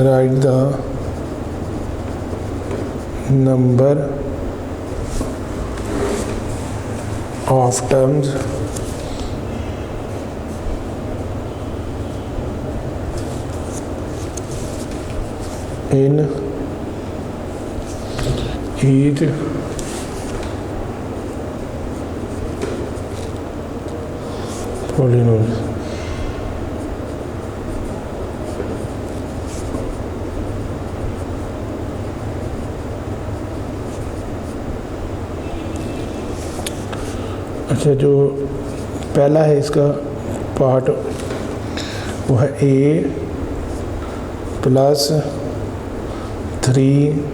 Right the number of terms in each polynomial। अच्छा, जो पहला है इसका पार्ट वो है a प्लस 3b।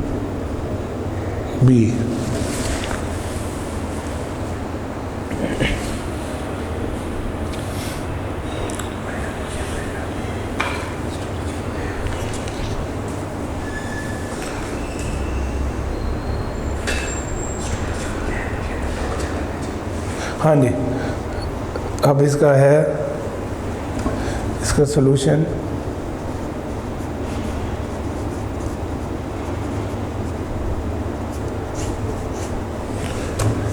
हाँ जी, अब इसका है, इसका सलूशन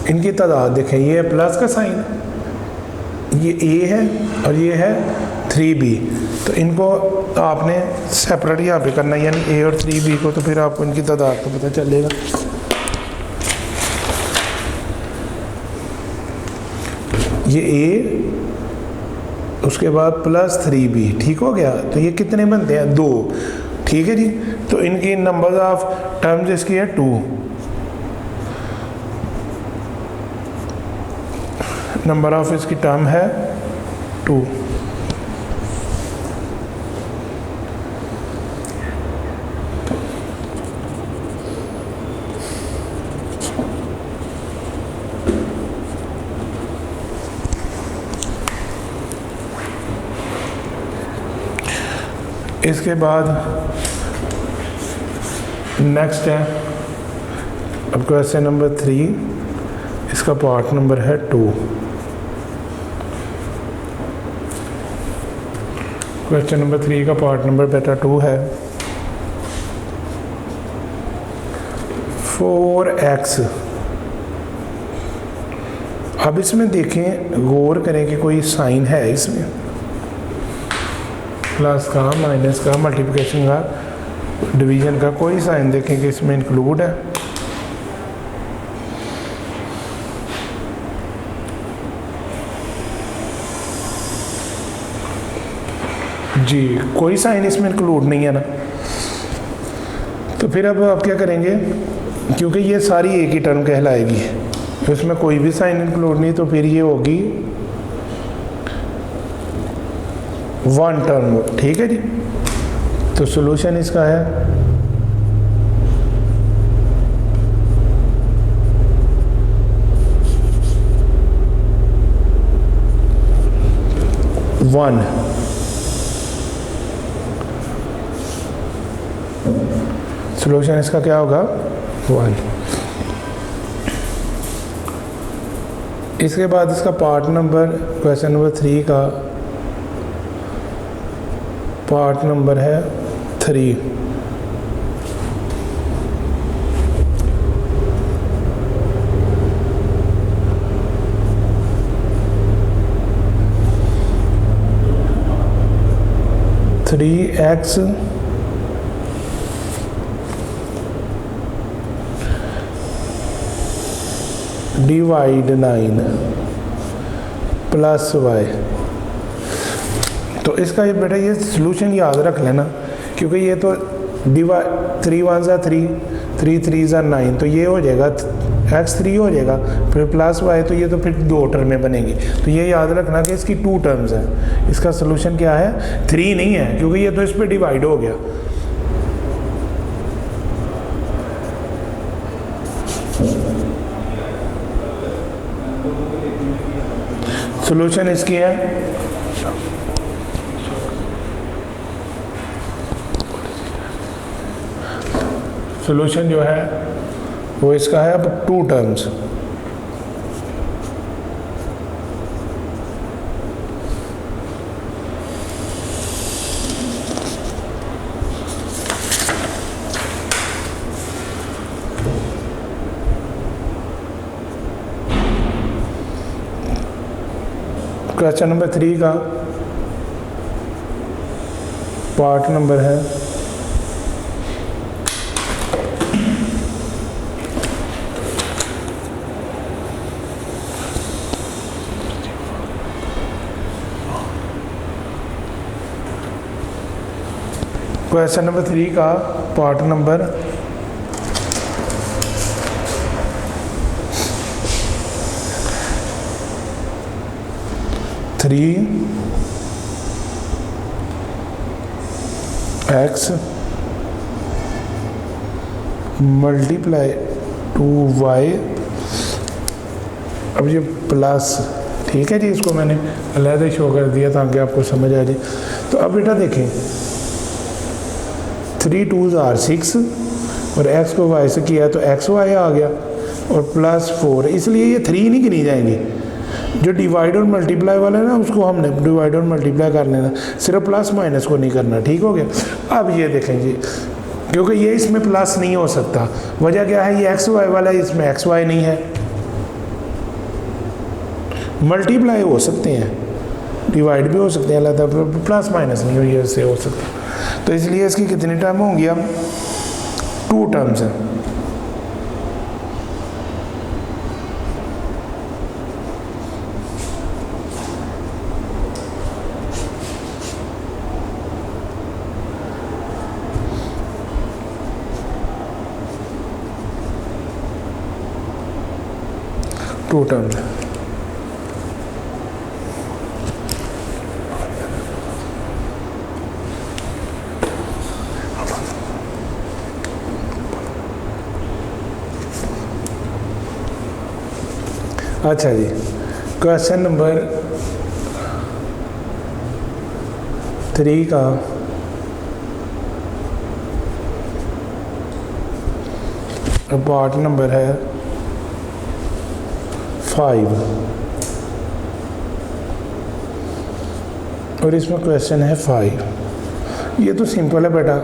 इनकी तादाद देखें, ये प्लस का साइन, ये a है और ये है 3b। तो इनको आपने सेपरेट यहाँ पे करना है, यानी a और 3b को, तो फिर आपको इनकी तादाद तो पता चलेगा। ये a उसके बाद प्लस 3b, ठीक हो गया। तो ये कितने बनते हैं? 2, ठीक है जी। तो इनकी नंबर ऑफ टर्म्स इसकी है 2, नंबर ऑफ इसकी टर्म है 2। इसके बाद नेक्स्ट है अब क्वेश्चन नंबर 3, इसका पार्ट नंबर है 2। क्वेश्चन नंबर 3 का पार्ट नंबर बेटा 2 है। 4x। अब इसमें देखें, गौर करें कि कोई साइन है इसमें, प्लस का, माइनस का, मल्टीप्लिकेशन का, डिवीजन का, कोई साइन देखें कि इसमें इंक्लूड है। जी, कोई साइन इसमें इंक्लूड नहीं है ना। तो फिर अब आप क्या करेंगे, क्योंकि ये सारी एक ही टर्म कहलाएगी, तो इसमें कोई भी साइन इंक्लूड नहीं, तो फिर ये होगी 1 टर्म, ठीक है जी। तो सॉल्यूशन इसका है वन। सॉल्यूशन इसका क्या होगा? 1। इसके बाद इसका पार्ट नंबर, क्वेश्चन नंबर 3 का पार्ट नंबर है 3। x divide 9 plus y। तो इसका ये बेटा ये सॉल्यूशन याद रख लेना, क्योंकि ये तो डिवाइड 3 1 3, 3 3 9, तो ये हो जाएगा x3 हो जाएगा, फिर प्लस y, तो ये तो फिर 2 टर्म में बनेंगी। तो ये याद रखना कि इसकी 2 टर्म्स हैं। इसका सॉल्यूशन क्या है? 3 नहीं है, क्योंकि ये तो इस पर डिवाइड हो गया। सॉल्यूशन इसकी है सॉल्यूशन जो है वो इसका है अब 2 टर्म्स। क्वेश्चन नंबर 3 का पार्ट नंबर है क्वेश्चन नंबर 3 का part number 3x multiply 2y। अब ये प्लस, ठीक है जी, इसको मैंने अलग शो कर दिया ताकि आपको समझ आ जाए। तो अब बेटा देखें, 3 2 are 6 और x को y से किया तो xy आ गया और प्लस 4, इसलिए ये 3 नहीं गिनी जाएंगी। जो डिवाइड और मल्टीप्लाई वाला है ना, उसको हमने डिवाइड और मल्टीप्लाई कर लेना, सिर्फ प्लस माइनस को नहीं करना, ठीक हो गया। अब ये देखें जी, क्योंकि ये इसमें प्लस नहीं हो सकता, वजह क्या है, ये एक्स वाई वाला है, इसमें एक्स वाई नहीं है। मल्टीप्लाई हो सकते हैं, डिवाइड भी हो सकते हैं अलग, प्लस माइनस नहीं हो ये से हो सकता। तो इसलिए इसकी कितनी टर्म होंगी अब 2 टर्म्स हैं। Two terms. अच्छा जी, क्वेश्चन नंबर 3 का पार्ट नंबर है 5 और इसमें क्वेश्चन है 5। ये तो सिंपल है बेटा,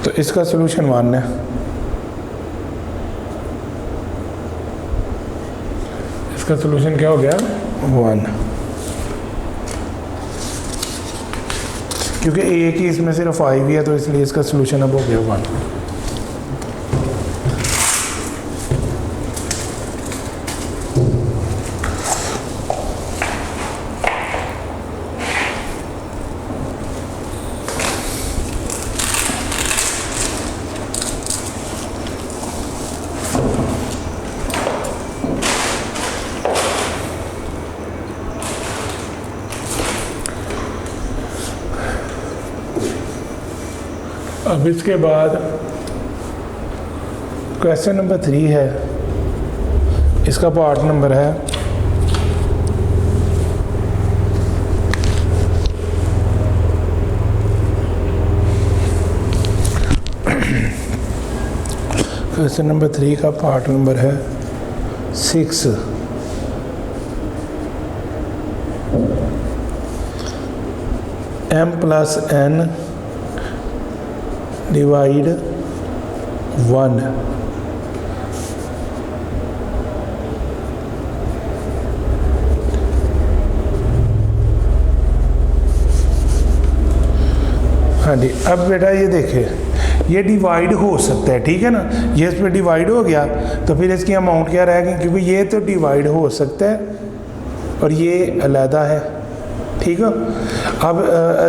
तो इसका सलूशन 1 है। इसका सलूशन क्या हो गया 1, क्योंकि एक ही इसमें सिर्फ 5 ही है, तो इसलिए इसका सलूशन अब हो गया 1। अब इसके बाद क्वेश्चन नंबर 3 है, इसका पार्ट नंबर है 3 का पार्ट नंबर है 6। m+n divide 1। हाँ जी, अब बेटा ये देखे, ये डिवाइड हो सकता है, ठीक है ना। ये इस पर डिवाइड हो गया तो फिर इसकी अमाउंट क्या रहेगी, क्योंकि ये तो डिवाइड हो सकता है और ये अलहदा है, ठीक है। अब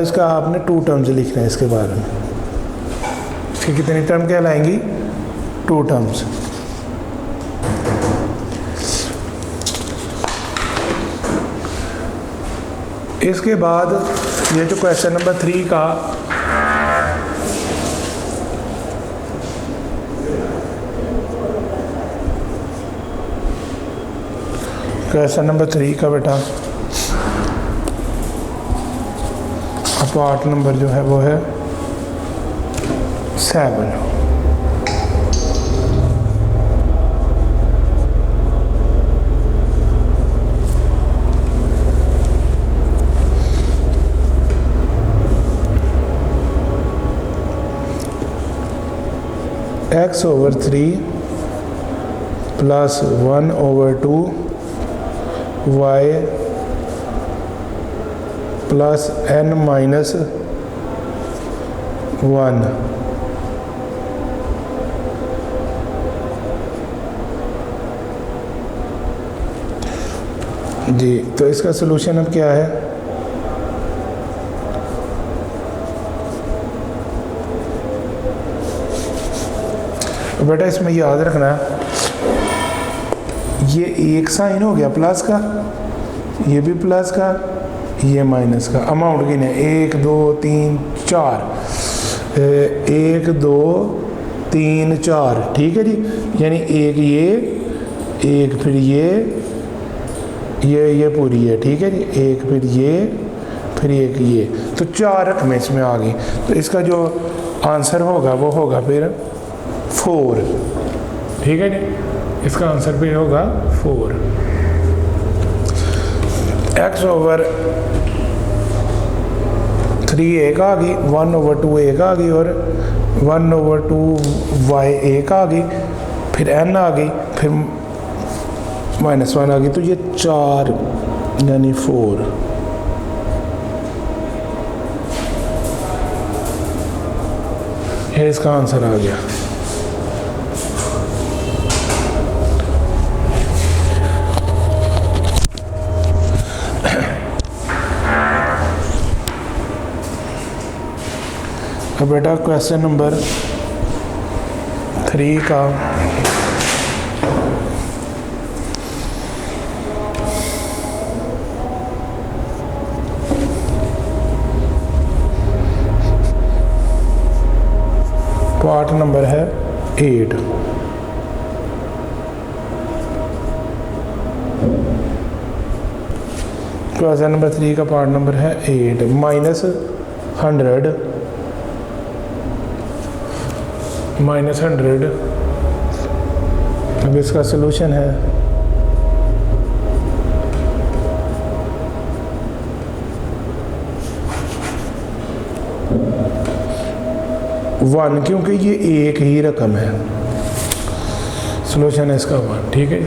इसका आपने 2 टर्म्स लिखना है इसके बारे में। इसकी कितनी टर्म कहलाएंगी 2 टर्म्स। इसके बाद ये जो क्वेश्चन नंबर 3 का बेटा पार्ट नंबर जो है वो है 7। x/3 + 1/2 y + n-1 जी। तो इसका सलूशन अब क्या है, बेटा इसमें याद रखना ये एक साइन हो गया प्लस का, ये भी प्लस का, ये माइनस का। अमाउंट गिने 1 2 3 4, 1 2 3 4, ठीक है जी। यानी एक ये, एक फिर ये पूरी है, ठीक है जी। एक फिर ये, फिर एक ये, तो 4 रकमें इसमें आ गई। तो इसका जो आंसर होगा वो होगा फिर 4, ठीक है जी। इसका आंसर फिर होगा 4। x/3 एक आ गई, 1/2 एक आ गई और 1/2 y एक आ गई। फिर n आ गई, फिर -1 आ गई, तो ये 4 यानी 4। ये इसका आंसर आ गया। अब बेटा क्वेश्चन नंबर 3 का पार्ट नंबर है 8। क्वेश्चन नंबर 3 का पार्ट नंबर है 8। -100 अब इसका सलूशन है वन, क्योंकि ये एक ही रकम है। सलूशन है इसका 1। ठीक है,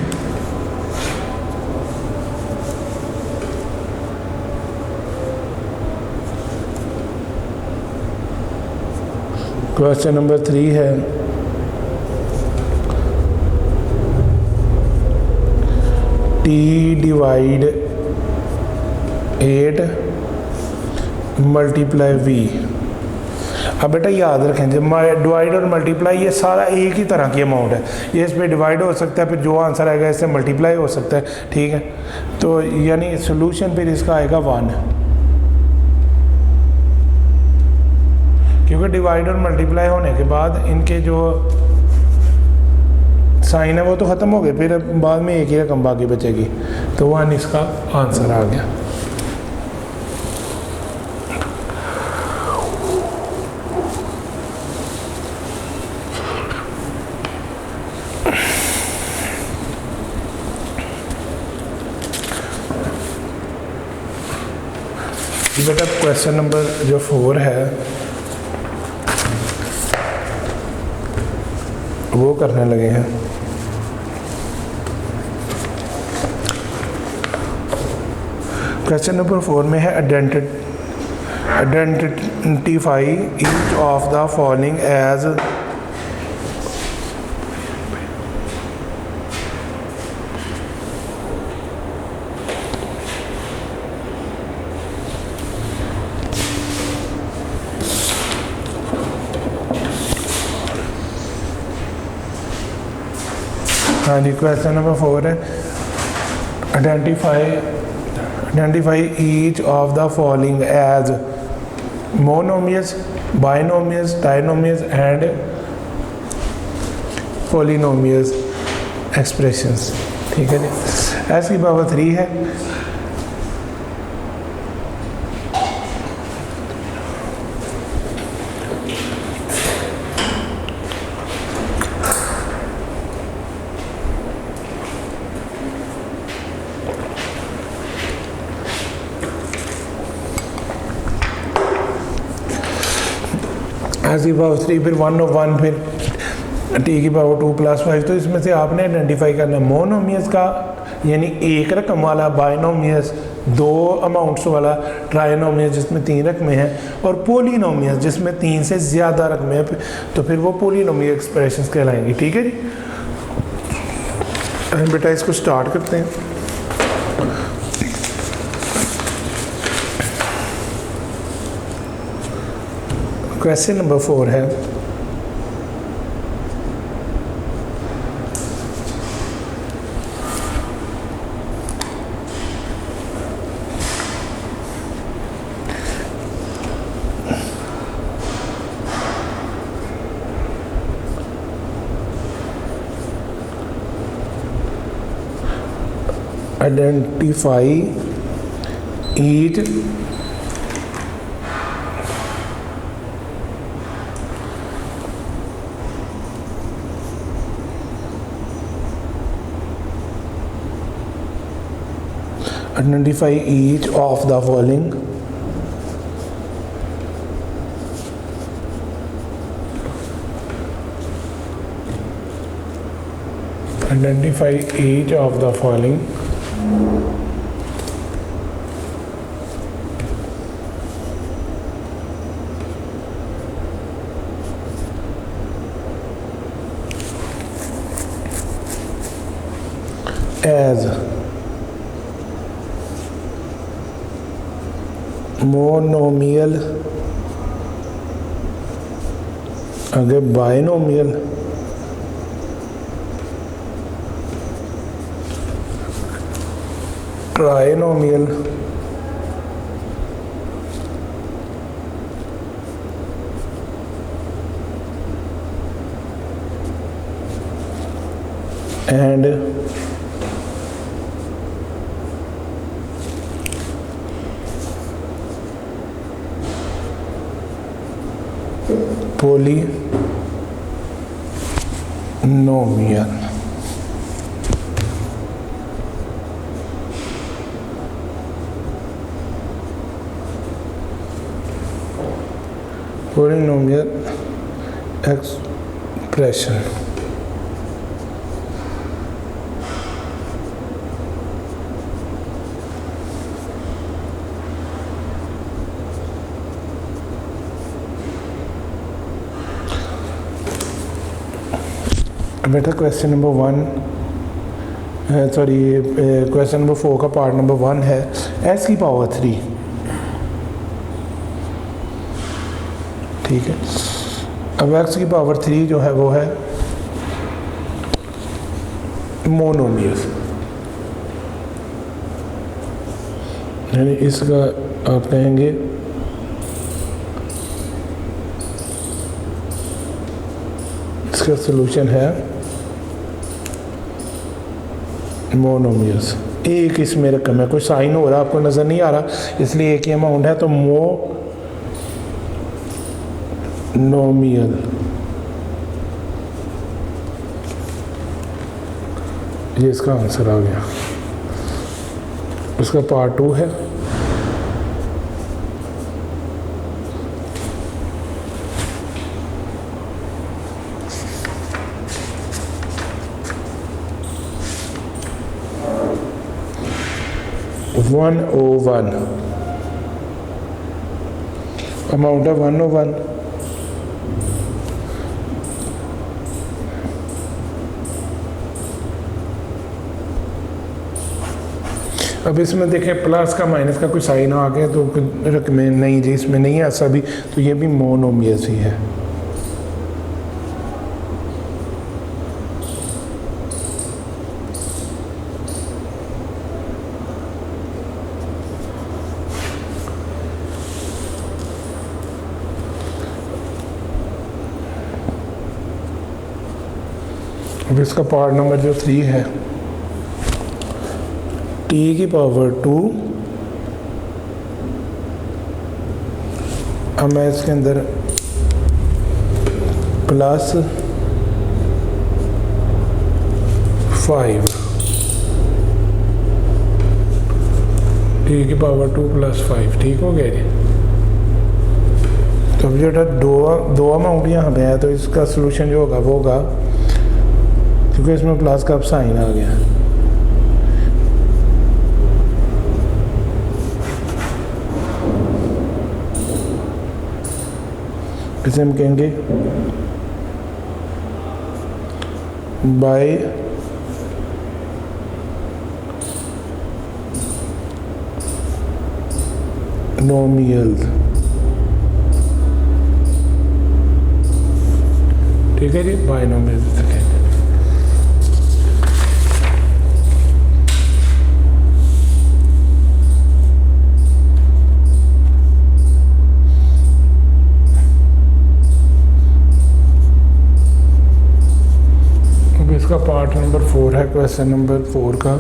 क्वेश्चन नंबर 3 है t डिवाइड 8 मल्टीप्लाई v। अब बेटा याद रखें, जब डिवाइड और मल्टीप्लाई ये सारा एक ही तरह की अमाउंट है, ये इस पर डिवाइड हो सकता है, फिर जो आंसर आएगा इससे मल्टीप्लाई हो सकता है। ठीक है, तो यानी सोल्यूशन फिर इसका आएगा 1, क्योंकि डिवाइड और मल्टीप्लाई होने के बाद इनके जो साइन है वो तो ख़त्म हो गए, फिर बाद में एक ही रकम बाकी बचेगी, तो 1 इसका आंसर आ गया। बेटा क्वेश्चन नंबर जो 4 है वो करने लगे हैं। क्वेश्चन नंबर 4 में है identify each of the following as हाँ जी, क्वेश्चन नंबर 4 है identify each of the following as monomials, binomials, trinomials and polynomials expressions. ठीक है जी, एस की पावर 3 है। एस की पावर 3 फिर 1 और 1 फिर टी की पावर 2 + 5। तो इसमें से आपने आइडेंटिफाई करना मोनोमियस का यानी एक रकम वाला, बाइनोमियस 2 अमाउंट्स वाला, ट्राइनोमियस जिसमें 3 रकमें हैं, और पॉलिनोमियस जिसमें 3 से ज़्यादा रकमें हैं, तो फिर वो पॉलिनोमियल एक्सप्रेशंस कहलाएंगी। ठीक है जी, बेटा इसको स्टार्ट करते हैं। क्वेश्चन नंबर 4 है identify each of the following Identify each of the following as monomial, आगे binomial, trinomial, and polynomial. Polynomial expression. बेटा क्वेश्चन नंबर क्वेश्चन नंबर 4 का पार्ट नंबर 1 है s की पावर 3, ठीक है। अब x की पावर 3 जो है वो है मोनोमियल, यानी इसका आप कहेंगे इसका सलूशन है मोनोमियल्स। एक इसमें रकम है, कोई साइन हो रहा है आपको नज़र नहीं आ रहा, इसलिए एक ही अमाउंट है, तो मोनोमियल। ये इसका आंसर आ गया। उसका पार्ट 2 है वन ओ वन, अमाउंट है 101। अब इसमें देखें प्लस का माइनस का कोई साइन आ गया तो रकमें नहीं जी, इसमें नहीं है ऐसा भी, तो ये भी मोनोमियल ही है। अब इसका पार्ट नंबर जो 3 है, t की पावर 2, अब मैं इसके अंदर +5, t की पावर 2 +5, ठीक हो गया जी। तो अब जो दो अमाउंट यहाँ पे है, तो इसका सलूशन जो होगा वो होगा, क्योंकि इसमें प्लस का साइन आ गया, इसे हम कहेंगे बाय नोमियल, ठीक है जी, बाय नोमियल से कहेंगे। इसका पार्ट नंबर 4 है क्वेश्चन नंबर 4 का।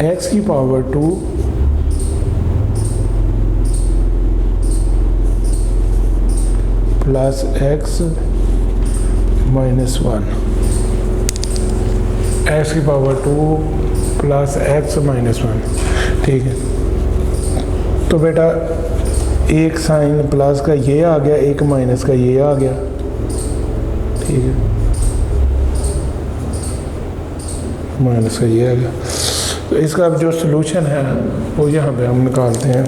x की power 2 plus x minus 1, x की power 2 plus x minus one, ठीक है। तो बेटा एक साइन प्लस का ये आ गया, एक माइनस का ये आ गया, ठीक है, माइनस का ये आ गया। तो इसका अब जो सलूशन है वो यहाँ पे हम निकालते हैं।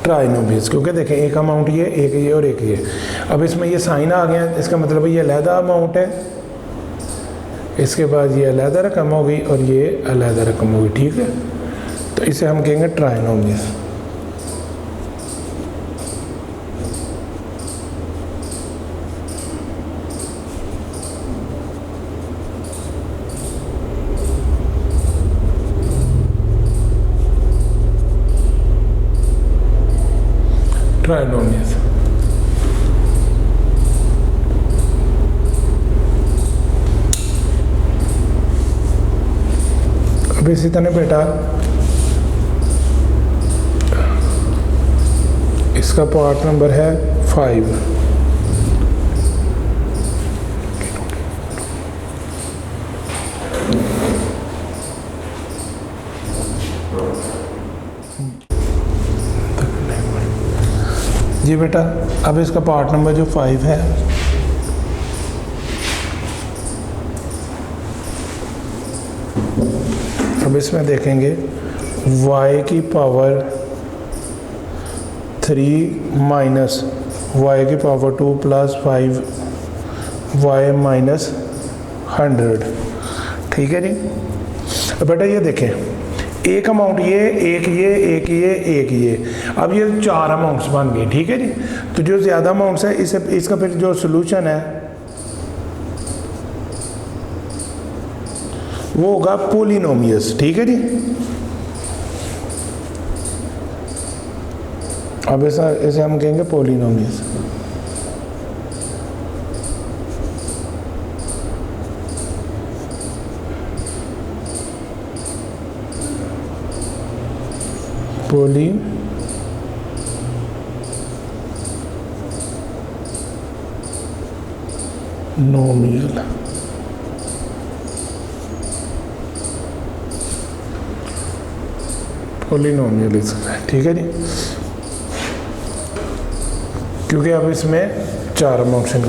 ट्राइनोमियल्स, क्योंकि देखें एक अमाउंट ये, एक ये और एक ये। अब इसमें ये साइन आ गया, इसका मतलब ये अलहदा अमाउंट है, इसके बाद ये अलहदा रकम होगी और ये अलहदा रकम होगी, ठीक है। तो इसे हम कहेंगे ट्राइनोमियल्स। ट्राइनोमियल्स। अब इसी तरह बेटा इसका पार्ट नंबर है 5। जी बेटा, अब इसका पार्ट नंबर जो 5 है, अब इसमें देखेंगे y की पावर 3 माइनस y की पावर 2 प्लस 5 y माइनस 100, ठीक है जी। अब बेटा ये देखें, एक अमाउंट ये, एक ये, एक ये, एक ये, अब ये 4 अमाउंट्स बन गए, ठीक है जी। तो जो ज़्यादा अमाउंट्स है इसे, इसका फिर जो सोल्यूशन है वो होगा पोलिनोमियल्स, ठीक है जी। अब इसे हम कहेंगे पोलिनोमियल्स। पोलिनोमियल, पोलिनोमियल इसका, ठीक है जी। क्योंकि अब इसमें 4 अमाउंट्स हैं।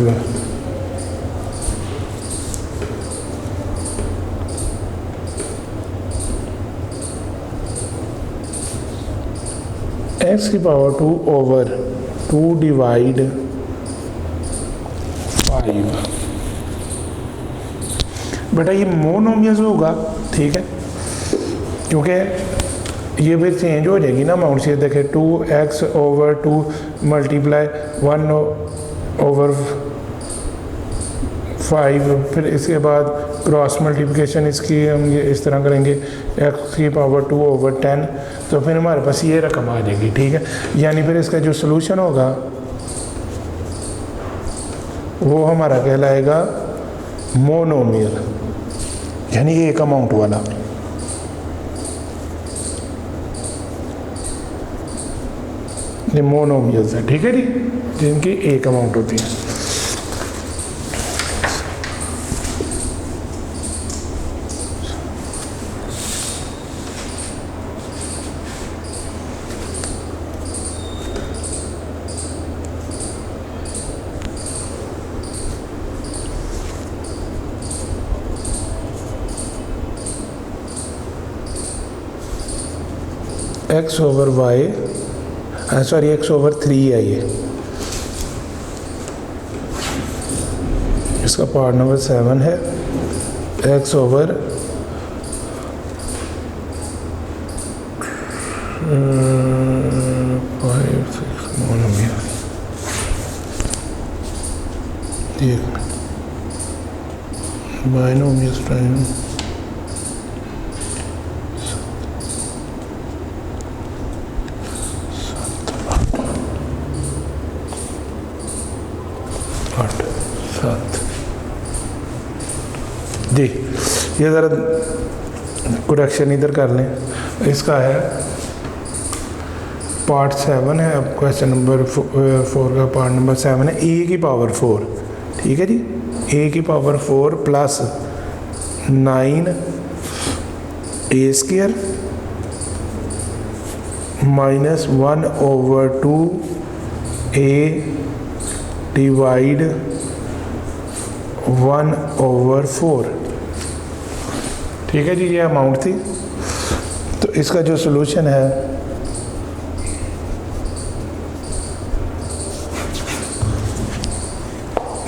एक्स की पावर 2 ओवर 2 डिवाइड 5, बेटा ये मोनोमियल्स होगा, ठीक है, क्योंकि ये फिर चेंज हो जाएगी ना अमाउंट से। देखें 2x ओवर 2 मल्टीप्लाई 1 ओवर 5, फिर इसके बाद क्रॉस मल्टीप्लिकेशन इसकी हम ये इस तरह करेंगे, x की पावर 2 ओवर 10, तो फिर हमारे पास ये रकम आ जाएगी, ठीक है। यानी फिर इसका जो सलूशन होगा वो हमारा कहलाएगा मोनोमियल, यानी ये एक अमाउंट वाला। ये मोनोमियल्स है, ठीक है जी, जिनकी एक अमाउंट होती है। X over y, sorry x over 3 है ये, इसका पार्ट नंबर 7 है। X over 5 6 monomial, binomial time जी ये ज़रा करेक्शन इधर कर लें। इसका है पार्ट 7 है, अब क्वेश्चन नंबर 4 का पार्ट नंबर 7 है, ए की पावर 4, ठीक है जी, ए की पावर 4 प्लस 9 ए स्क्वायर माइनस 1/2 ए डिवाइड 1/4, ठीक है जी, ये अमाउंट थी। तो इसका जो सॉल्यूशन है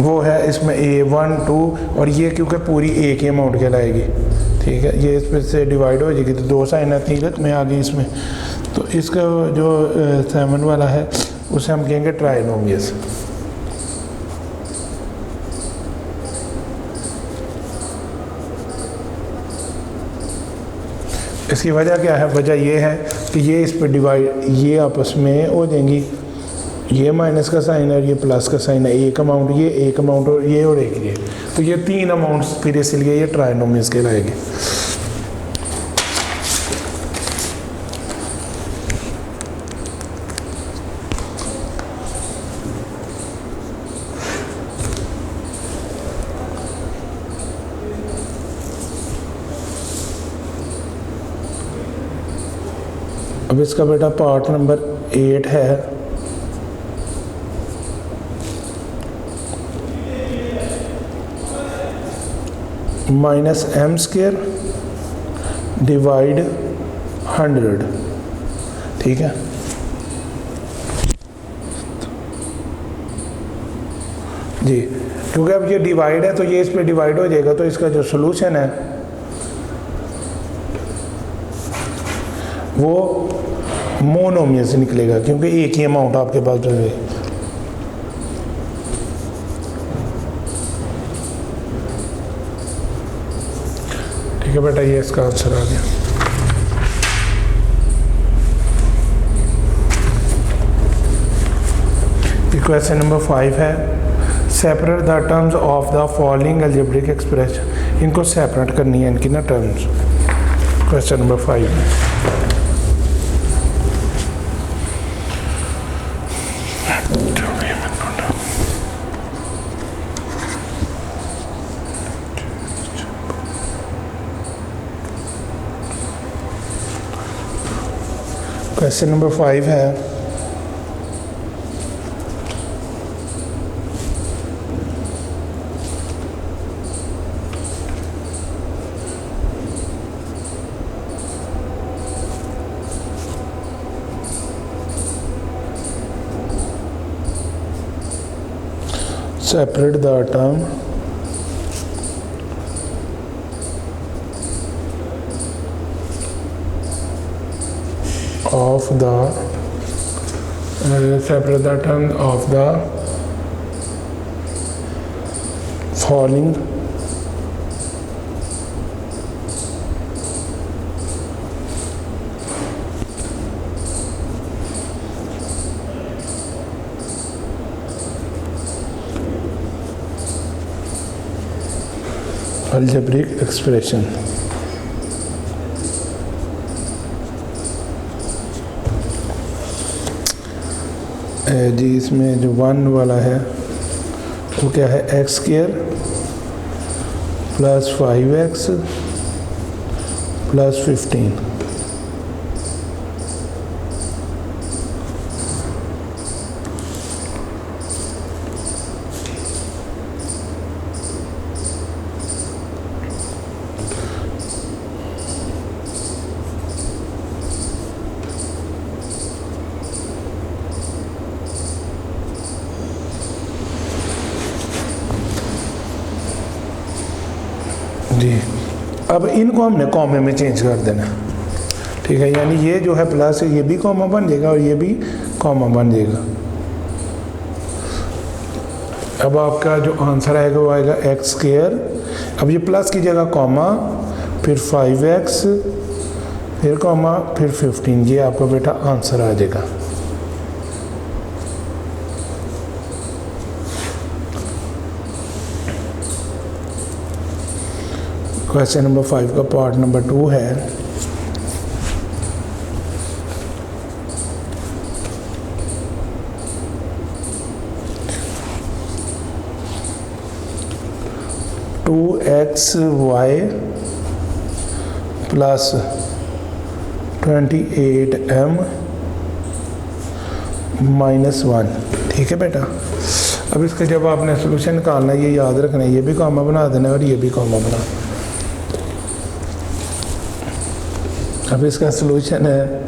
वो है इसमें A1 2 और ये क्योंकि पूरी ए की अमाउंट कहलाएगी, ठीक है, ये इस से डिवाइड हो जाएगी तो 2 साइन तीरक में आ गई इसमें। तो इसका जो 7 वाला है उसे हम कहेंगे ट्राइनोमियस। इसकी वजह क्या है? वजह ये है कि ये इस पर डिवाइड, ये आपस में हो जाएंगी, ये माइनस का साइन है और ये प्लस का साइन है, एक अमाउंट ये, एक अमाउंट और एक ये, तो ये 3 अमाउंट्स फिर इसलिए ये ट्राइनोमियस कहलाएंगे। अब इसका बेटा पार्ट नंबर 8 है, माइनस एम स्क्वायर डिवाइड 100, ठीक है। जी क्योंकि अब ये डिवाइड है तो ये इस पे डिवाइड हो जाएगा, तो इसका जो सॉल्यूशन है वो मोनोमियस निकलेगा क्योंकि एक ही अमाउंट आपके पास रहेगी। ठीक है बेटा, ये इसका आंसर आ गया। क्वेश्चन नंबर 5 है, separate the terms of the following algebraic expression. इनको सेपरेट करनी है इनकी ना terms. Question number 5 question number 5 है, separate the term of the separate the term of the following algebraic expression। जी इसमें जो 1 वाला है वो क्या है, x square plus 5x plus 15, जी। अब इनको हमने कॉमे में चेंज कर देना, ठीक है, यानी ये जो है प्लस है ये भी कॉमा बन जाएगा और ये भी कॉमा बन जाएगा। अब आपका जो आंसर आएगा वो आएगा एक्स स्क्वायर, अब ये प्लस की जगह कॉमा, फिर 5x, फिर कॉमा, फिर 15, ये आपका बेटा आंसर आ जाएगा। क्वेश्चन नंबर 5 का पार्ट नंबर 2 है। Two X Y plus 28m -1। ठीक है बेटा, अब इसका जब आपने सोल्यूशन निकालना है, ये याद रखना है, ये भी कॉमा बना देना है और ये भी कॉमा बना। अब इसका सोल्यूशन है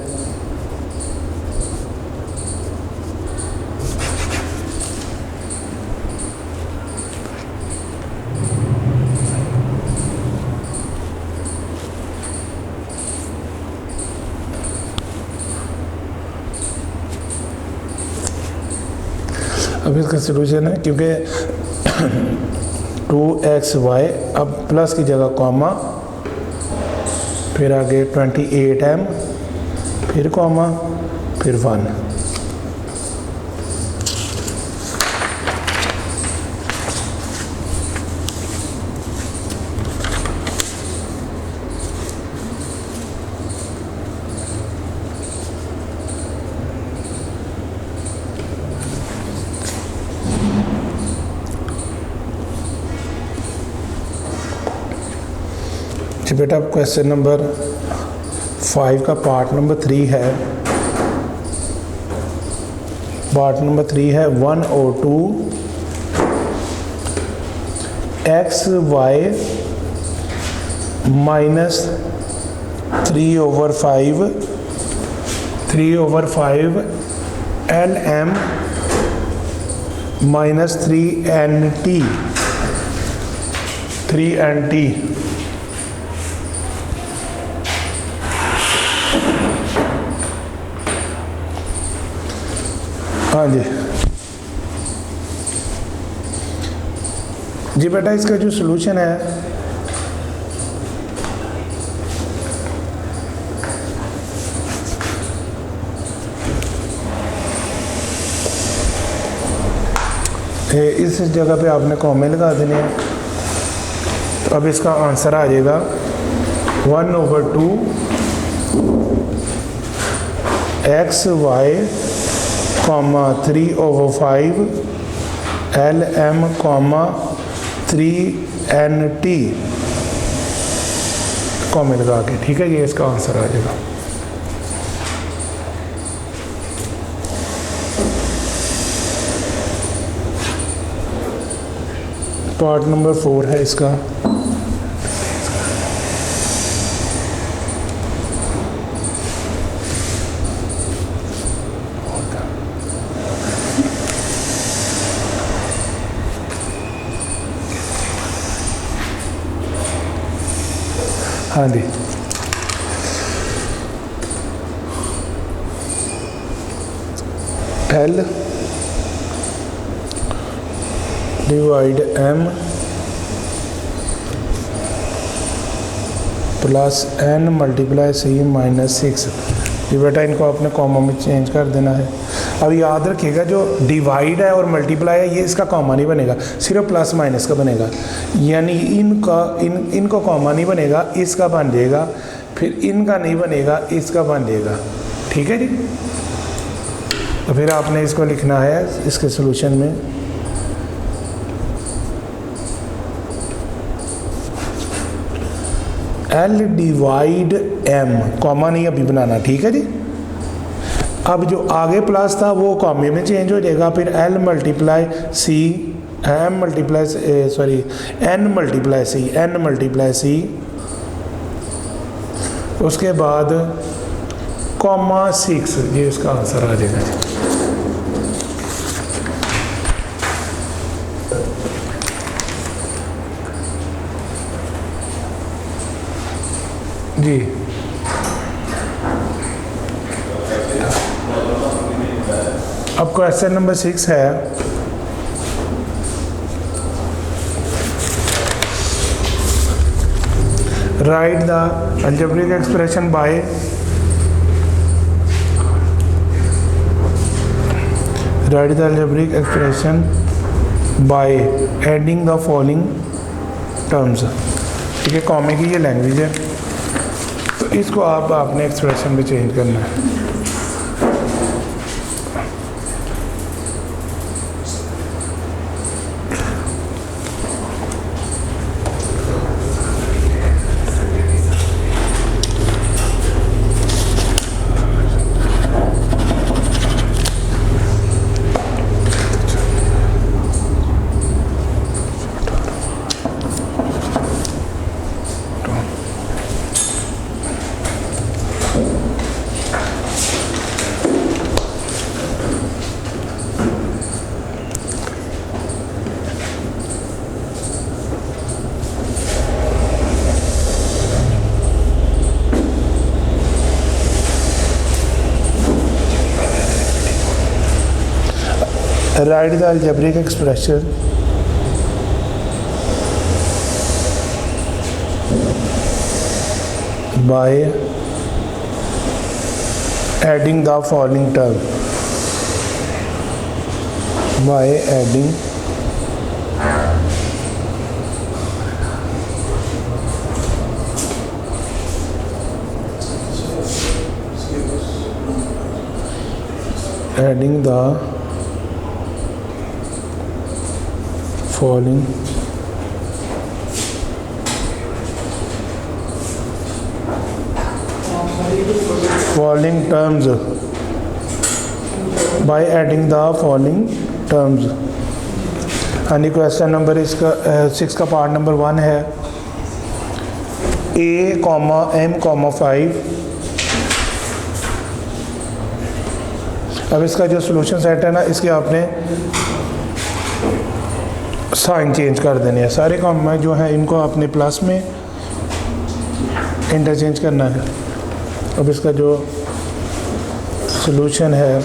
अब इसका सोल्यूशन है, क्योंकि 2xy अब प्लस की जगह कॉमा, फिर आगे 28m, फिर कॉमा, फिर 1। जी बेटा, अब क्वेश्चन नंबर 5 का पार्ट नंबर 3 है। पार्ट नंबर 3 है 1/2 xy -3/5 lm -3nt। हाँ जी बेटा, इसका जो सलूशन है इस जगह पे आपने कॉमे लगा देने हैं। तो अब इसका आंसर आ जाएगा 1/2 xy, 3/5 lm, 3nt कॉमे लगा के। ठीक है, ये इसका आंसर आ जाएगा। पार्ट नंबर 4 है इसका। हाँ जी, L divide M plus N multiply C -6। ये बेटा इनको आपने कॉमा में चेंज कर देना है। अब याद रखिएगा, जो डिवाइड है और मल्टीप्लाई है, ये इसका कॉमा नहीं बनेगा, सिर्फ प्लस माइनस का बनेगा। यानी इनको कॉमा नहीं बनेगा, इसका बन जाएगा, फिर इनका नहीं बनेगा, इसका बन जाएगा। ठीक है जी। तो फिर आपने इसको लिखना है इसके सॉल्यूशन में L डिवाइड M, कॉमा नहीं अभी बनाना। ठीक है जी। अब जो आगे प्लस था वो कॉमे में चेंज हो जाएगा, फिर L multiply C, M multiply sorry N multiply C, उसके बाद कॉमा 6, ये इसका आंसर आ जाएगा जी। अब क्वेश्चन नंबर 6 है, right the algebraic expression by adding the following terms. ठीक है, कॉमे की ये लैंग्वेज है, तो इसको आपने एक्सप्रेशन में चेंज करना है। Write the algebraic expression by adding the following term. By adding the following terms, by adding the following terms। यानी क्वेश्चन नंबर इसका 6 का पार्ट नंबर 1 है a,m,5। अब इसका जो सोल्यूशन सेट है ना, इसके आपने साइन चेंज कर देने हैं। सारे काम जो है इनको आपने प्लस में इंटरचेंज करना है। अब इसका जो सोल्यूशन है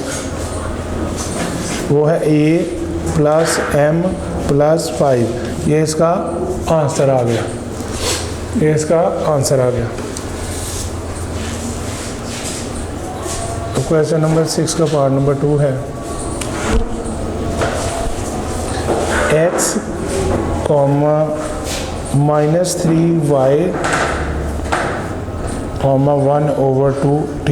वो है a+m+5। ये इसका आंसर आ गया, ये इसका आंसर आ गया। तो क्वेश्चन नंबर 6 का पार्ट नंबर 2 है x, -3y, 1/2t।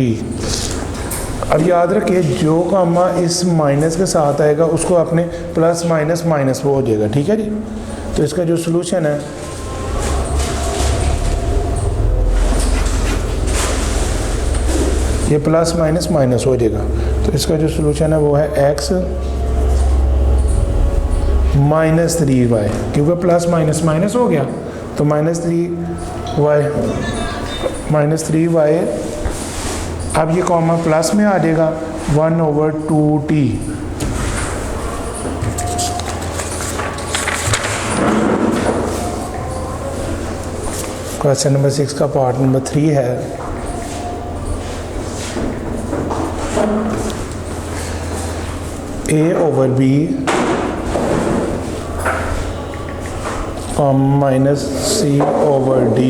अब याद रखिए जो कामा इस माइनस के साथ आएगा उसको आपने प्लस माइनस माइनस वो हो जाएगा, ठीक है जी। तो इसका जो सोल्यूशन है ये प्लस माइनस माइनस हो जाएगा। तो इसका जो सोल्यूशन है वो है x -3y, क्योंकि प्लस माइनस माइनस हो गया तो -3y। अब ये कॉमा प्लस में आ जाएगा 1/2t। क्वेश्चन नंबर 6 का पार्ट नंबर 3 है a/b -c/d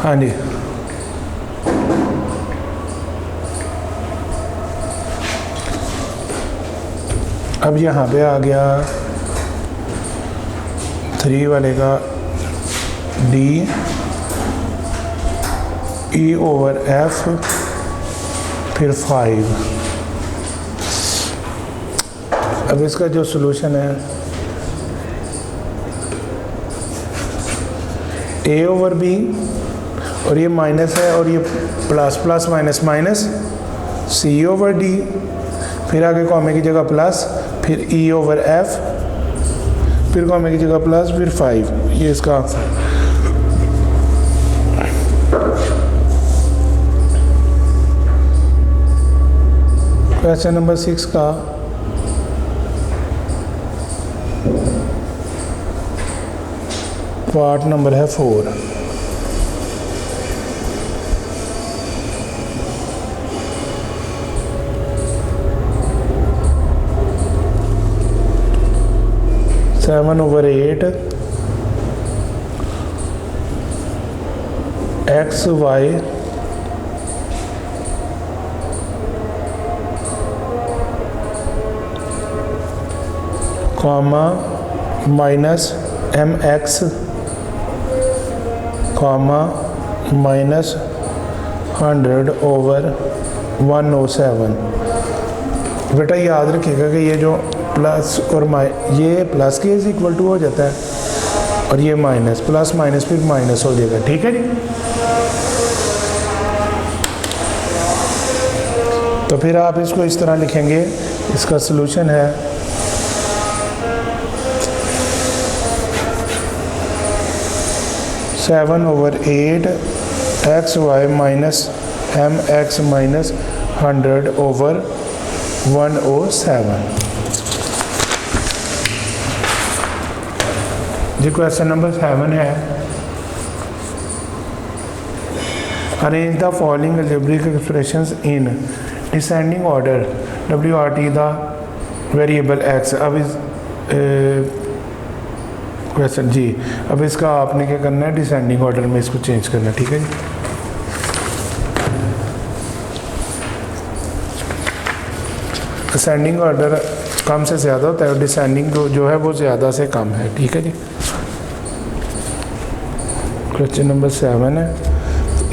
हाँ जी। अब यहाँ पे आ गया 3 वाले का d e/f फिर 5। अब इसका जो सॉल्यूशन है a/b और ये माइनस है और ये plus plus minus minus c/d, फिर आगे कॉमे की जगह प्लस, फिर e/f, फिर कॉमे की जगह प्लस, फिर 5। ये इसका आंसर। क्वेश्चन नंबर 6 का पार्ट नंबर है 4। (7/8) X Y comma minus M X comma minus 100/107। बेटा याद रखिएगा कि ये जो प्लस और ये प्लस के इज इक्वल टू हो जाता है और ये माइनस, प्लस माइनस फिर माइनस हो जाएगा। ठीक है जी। तो फिर आप इसको इस तरह लिखेंगे, इसका सलूशन है 7/8 X Y minus M X minus 100/107। जी क्वेश्चन नंबर 7 है, arrange the following algebraic expressions in descending order WRT the variable X. अब इस क्वेश्चन जी, अब इसका आपने क्या करना है, डिसेंडिंग ऑर्डर में इसको चेंज करना है। ठीक है जी। असेंडिंग ऑर्डर कम से ज़्यादा होता है और डिसेंडिंग जो है वो ज़्यादा से कम है। ठीक है जी। क्वेश्चन नंबर 7 है,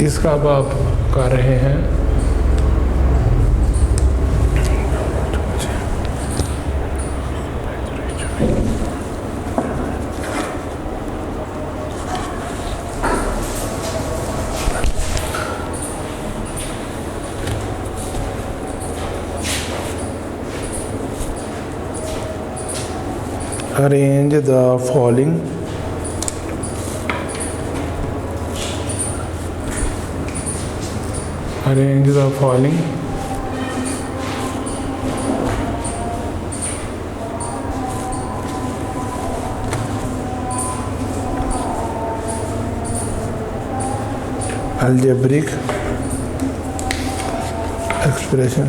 इसका अब आप कर रहे हैं arrange the following algebraic expression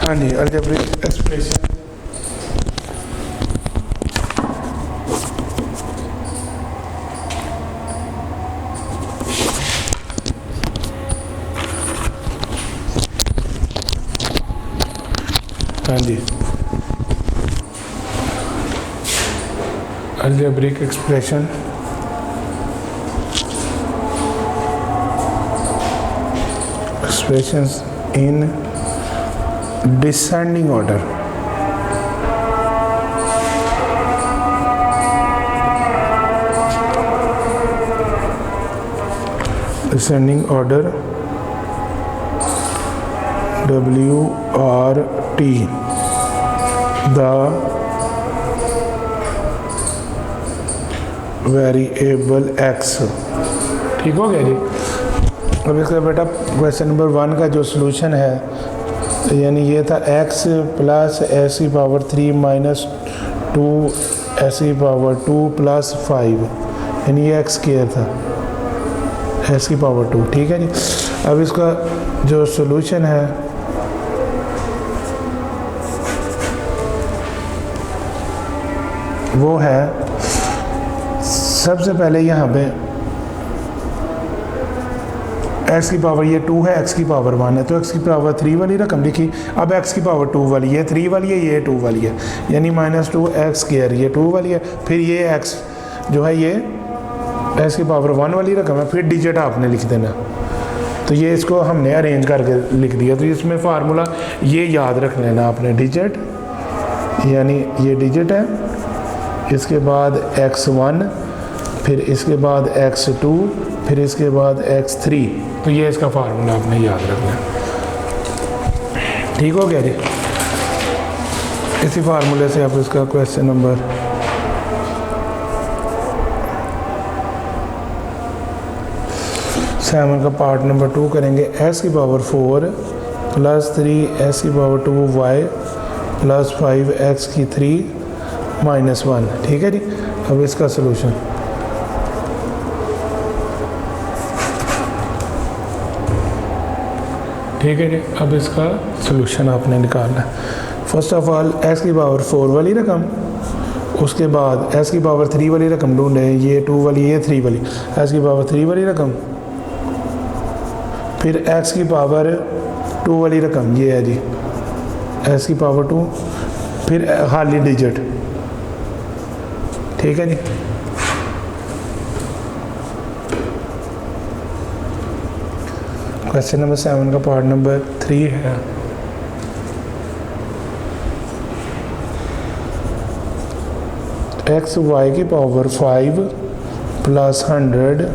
हाँ जी, अलजेब्रिक एक्सप्रेशन हाँ जी, algebraic expression expressions in descending order। descending order WRT the variable x। ठीक हो गया जी। अब इसका बेटा क्वेश्चन नंबर 1 का जो सलूशन है, यानी ये था x प्लस s की पावर 3 माइनस 2 s की पावर 2 प्लस 5, यानी ये x स्क्वायर था s की पावर 2। ठीक है जी। अब इसका जो सॉल्यूशन है वो है, सबसे पहले यहाँ पे x की पावर ये 2 है, x की पावर 1 है, तो x की पावर 3 वाली रकम लिखी। अब x की पावर 2 वाली है, 3 वाली है, ये 2 वाली है, यानी -2x स्क्वायर, ये 2 वाली है। फिर ये x जो है ये x की पावर 1 वाली रकम है, फिर डिजिट आपने लिख देना। तो ये इसको हमने अरेंज करके लिख दिया। तो इसमें फार्मूला ये याद रख लेना आपने, डिजिट यानी ये डिजिट है, इसके बाद x1, फिर इसके बाद x2, फिर इसके बाद x3। तो ये इसका फार्मूला आपने याद रखना। ठीक हो गया जी। इसी फार्मूले से आप इसका क्वेश्चन नंबर 7 का पार्ट नंबर 2 करेंगे। x की पावर 4 प्लस 3 s की पावर 2 y प्लस 5 x की 3 माइनस 1। ठीक है जी। अब इसका सलूशन ठीक है जी। अब इसका सोल्यूशन आपने निकालना है। फर्स्ट ऑफ ऑल एक्स की पावर 4 वाली रकम, उसके बाद एक्स की पावर 3 वाली रकम ढूंढे, ये 2 वाली, ये 3 वाली, एक्स की पावर 3 वाली रकम, फिर एक्स की पावर 2 वाली रकम, ये है जी एक्स की पावर 2, फिर खाली डिजिट, ठीक है जी। क्वेश्चन नंबर 7 का पार्ट नंबर 3 है। एक्स वाई की पावर 5 प्लस 100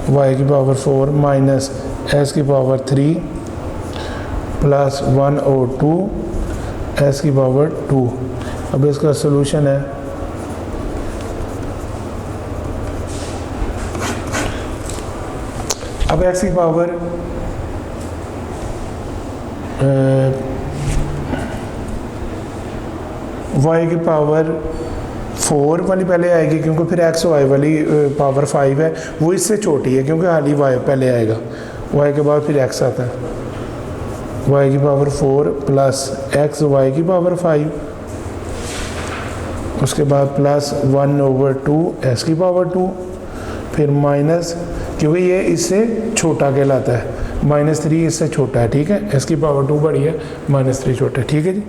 वाई की पावर 4 माइनस एक्स की पावर 3 प्लस 1 और 2 एक्स की पावर 2। अब इसका सोल्यूशन है, अब एक्स की पावर वाई की पावर 4 वाली पहले आएगी, क्योंकि फिर एक्स वाई वाली पावर 5 है, वो इससे छोटी है क्योंकि हाली वाई पहले आएगा, वाई के बाद फिर एक्स आता है। वाई की पावर 4 प्लस एक्स वाई की पावर 5, उसके बाद प्लस 1/2 एक्स की पावर 2, फिर माइनस, क्योंकि ये इससे छोटा कहलाता है, -3 इससे छोटा है, ठीक है। एक्स की पावर 2 बड़ी है, -3 छोटा है, ठीक है जी।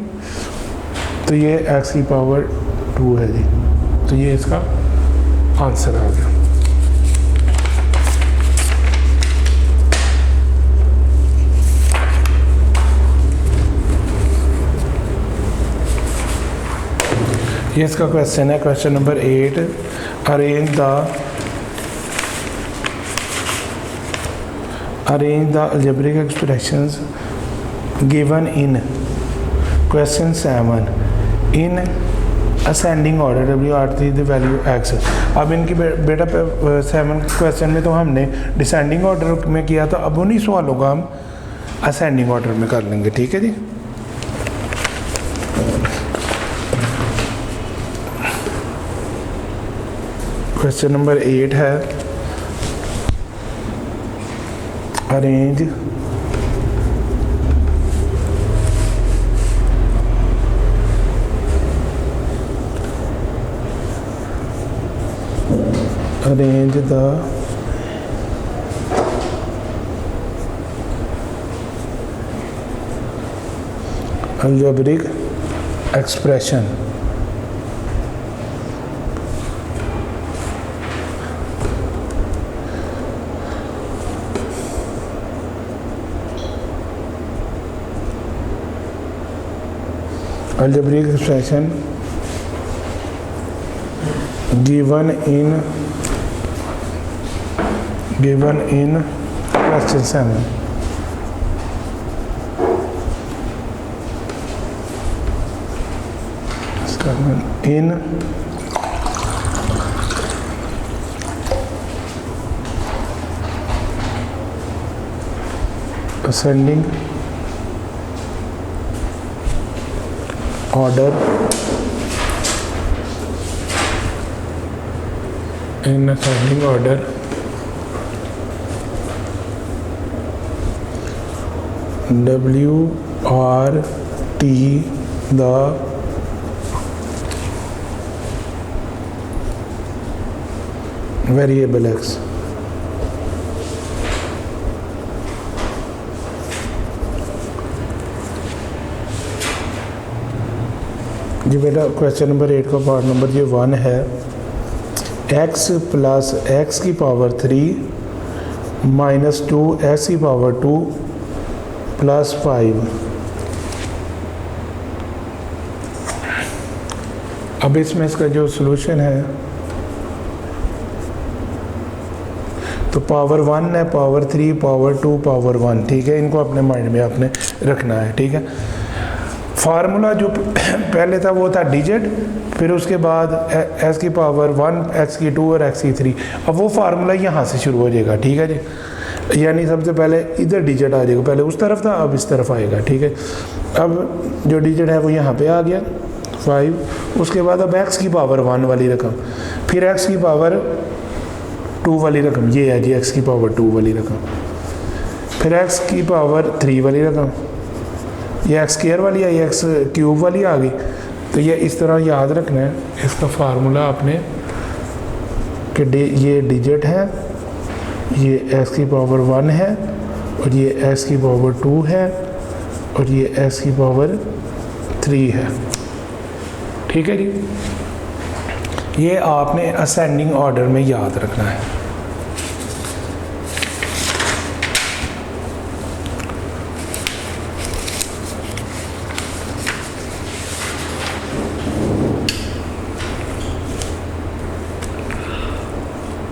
तो ये एक्स की पावर 2 है जी, तो ये इसका आंसर आ गया। ये इसका क्वेश्चन है, question number 8। Arrange the algebraic expressions given in question 7 in ascending order WR3 the value x। अब इनकी बेटा 7 क्वेश्चन में तो हमने डिसेंडिंग ऑर्डर में किया था, अब उन्हीं सवालों का हम असेंडिंग ऑर्डर में कर लेंगे, ठीक है जी। क्वेश्चन नंबर 8 है, arrange the algebraic expression given in question 7। in ascending order WRT the variable x। जी बेटा क्वेश्चन नंबर 8 का पार्ट नंबर ये 1 है। x प्लस एक्स की पावर 3 माइनस 2 एक्स की पावर 2 प्लस 5। अब इसमें इसका जो सॉल्यूशन है तो पावर 1 है, पावर 3, पावर 2, पावर 1, ठीक है। इनको अपने माइंड में आपने रखना है, ठीक है। फार्मूला जो पहले था वो था डिजिट, फिर उसके बाद एक्स की पावर 1, एक्स की 2 और एक्स की 3। अब वो फार्मूला यहाँ से शुरू हो जाएगा, ठीक है जी। यानी सबसे पहले इधर डिजिट आ जाएगा, पहले उस तरफ था अब इस तरफ आएगा, ठीक है। अब जो डिजिट है वो यहाँ पे आ गया 5, उसके बाद अब एक्स की पावर 1 वाली रकम, फिर एक्स की पावर 2 वाली रकम, ये है जी एक्स की पावर 2 वाली रकम। फिर एक्स की पावर 3 वाली रकम, ये एक्स स्क्वायर वाली आई, एक्स क्यूब वाली आ गई। तो ये इस तरह याद रखना है इसका फार्मूला आपने कि ये डिजिट है, ये एक्स की पावर 1 है और ये एक्स की पावर 2 है और ये एक्स की पावर 3 है। ठीक है जी, ये आपने असेंडिंग ऑर्डर में याद रखना है।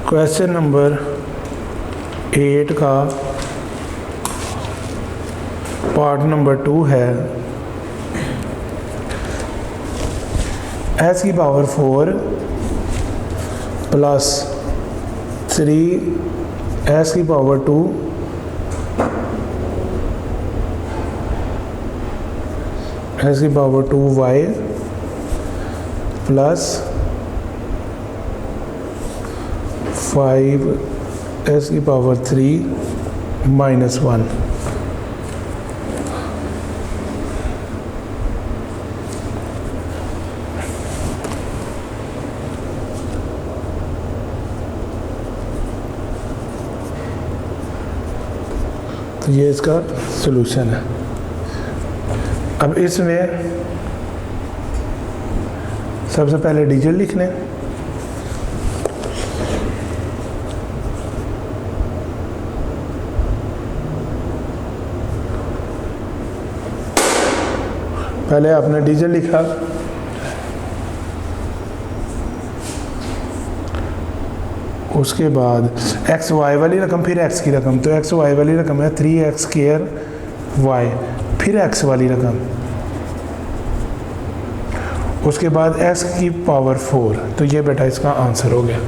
क्वेश्चन नंबर 8 का पार्ट नंबर 2 है एक्स की पावर 4 प्लस 3 एक्स की पावर 2 एक्स की पावर 2 वाई प्लस 5 एक्स की पावर 3 माइनस 1। तो ये इसका सलूशन है। अब इसमें सबसे पहले डिजिट लिख लें। पहले आपने डिजिट लिखा, उसके बाद एक्स वाई वाली रकम, फिर एक्स की रकम। तो एक्स वाई वाली रकम है 3x स्क्वायर वाई, फिर एक्स वाली रकम, उसके बाद एक्स की पावर 4। तो ये बेटा इसका आंसर हो गया।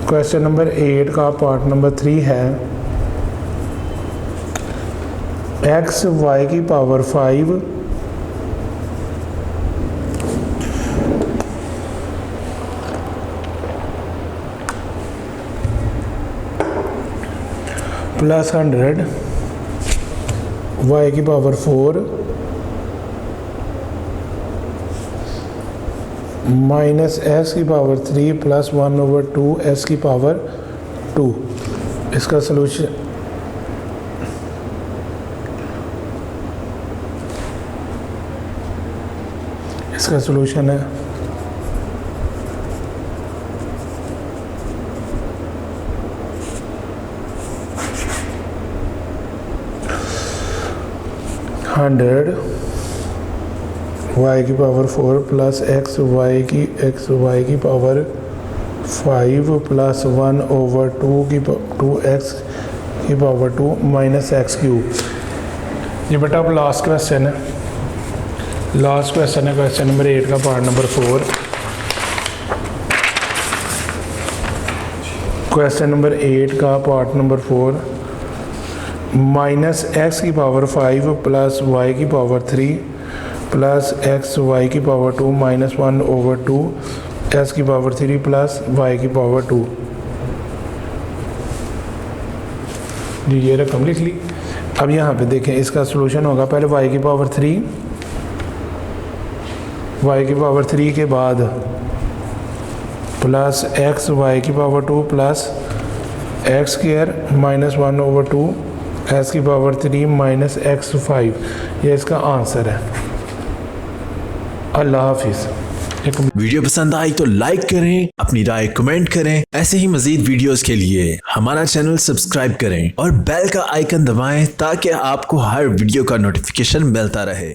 क्वेश्चन नंबर 8 का पार्ट नंबर 3 है एक्स वाई की पावर 5 प्लस 100 वाई की पावर 4 माइनस एक्स की पावर 3 प्लस 1/2 एक्स की पावर 2। इसका सलूशन है 100 y की पावर 4 प्लस एक्स वाई की पावर 5 प्लस 1/2 2x की पावर 2 माइनस एक्स क्यूब। ये बेटा अब लास्ट क्वेश्चन है। लास्ट क्वेश्चन है क्वेश्चन नंबर 8 का पार्ट नंबर 4। क्वेश्चन नंबर 8 का पार्ट नंबर 4 माइनस एक्स की पावर 5 प्लस वाई की पावर 3 प्लस एक्स वाई की पावर 2 माइनस 1/2 एक्स की पावर 3 प्लस वाई की पावर 2। जी ये रकम लिख ली। अब यहाँ पे देखें इसका सलूशन होगा, पहले वाई की पावर 3, वाई की पावर 3 के बाद प्लस एक्स वाई की power 2 plus x square minus 1/2 x की पावर 3 माइनस एक्स 5। ये इसका आंसर है। अल्लाह हाफिज़। वीडियो पसंद आई तो लाइक करें, अपनी राय कमेंट करें। ऐसे ही मजीद वीडियोस के लिए हमारा चैनल सब्सक्राइब करें और बेल का आइकन दबाएं ताकि आपको हर वीडियो का नोटिफिकेशन मिलता रहे।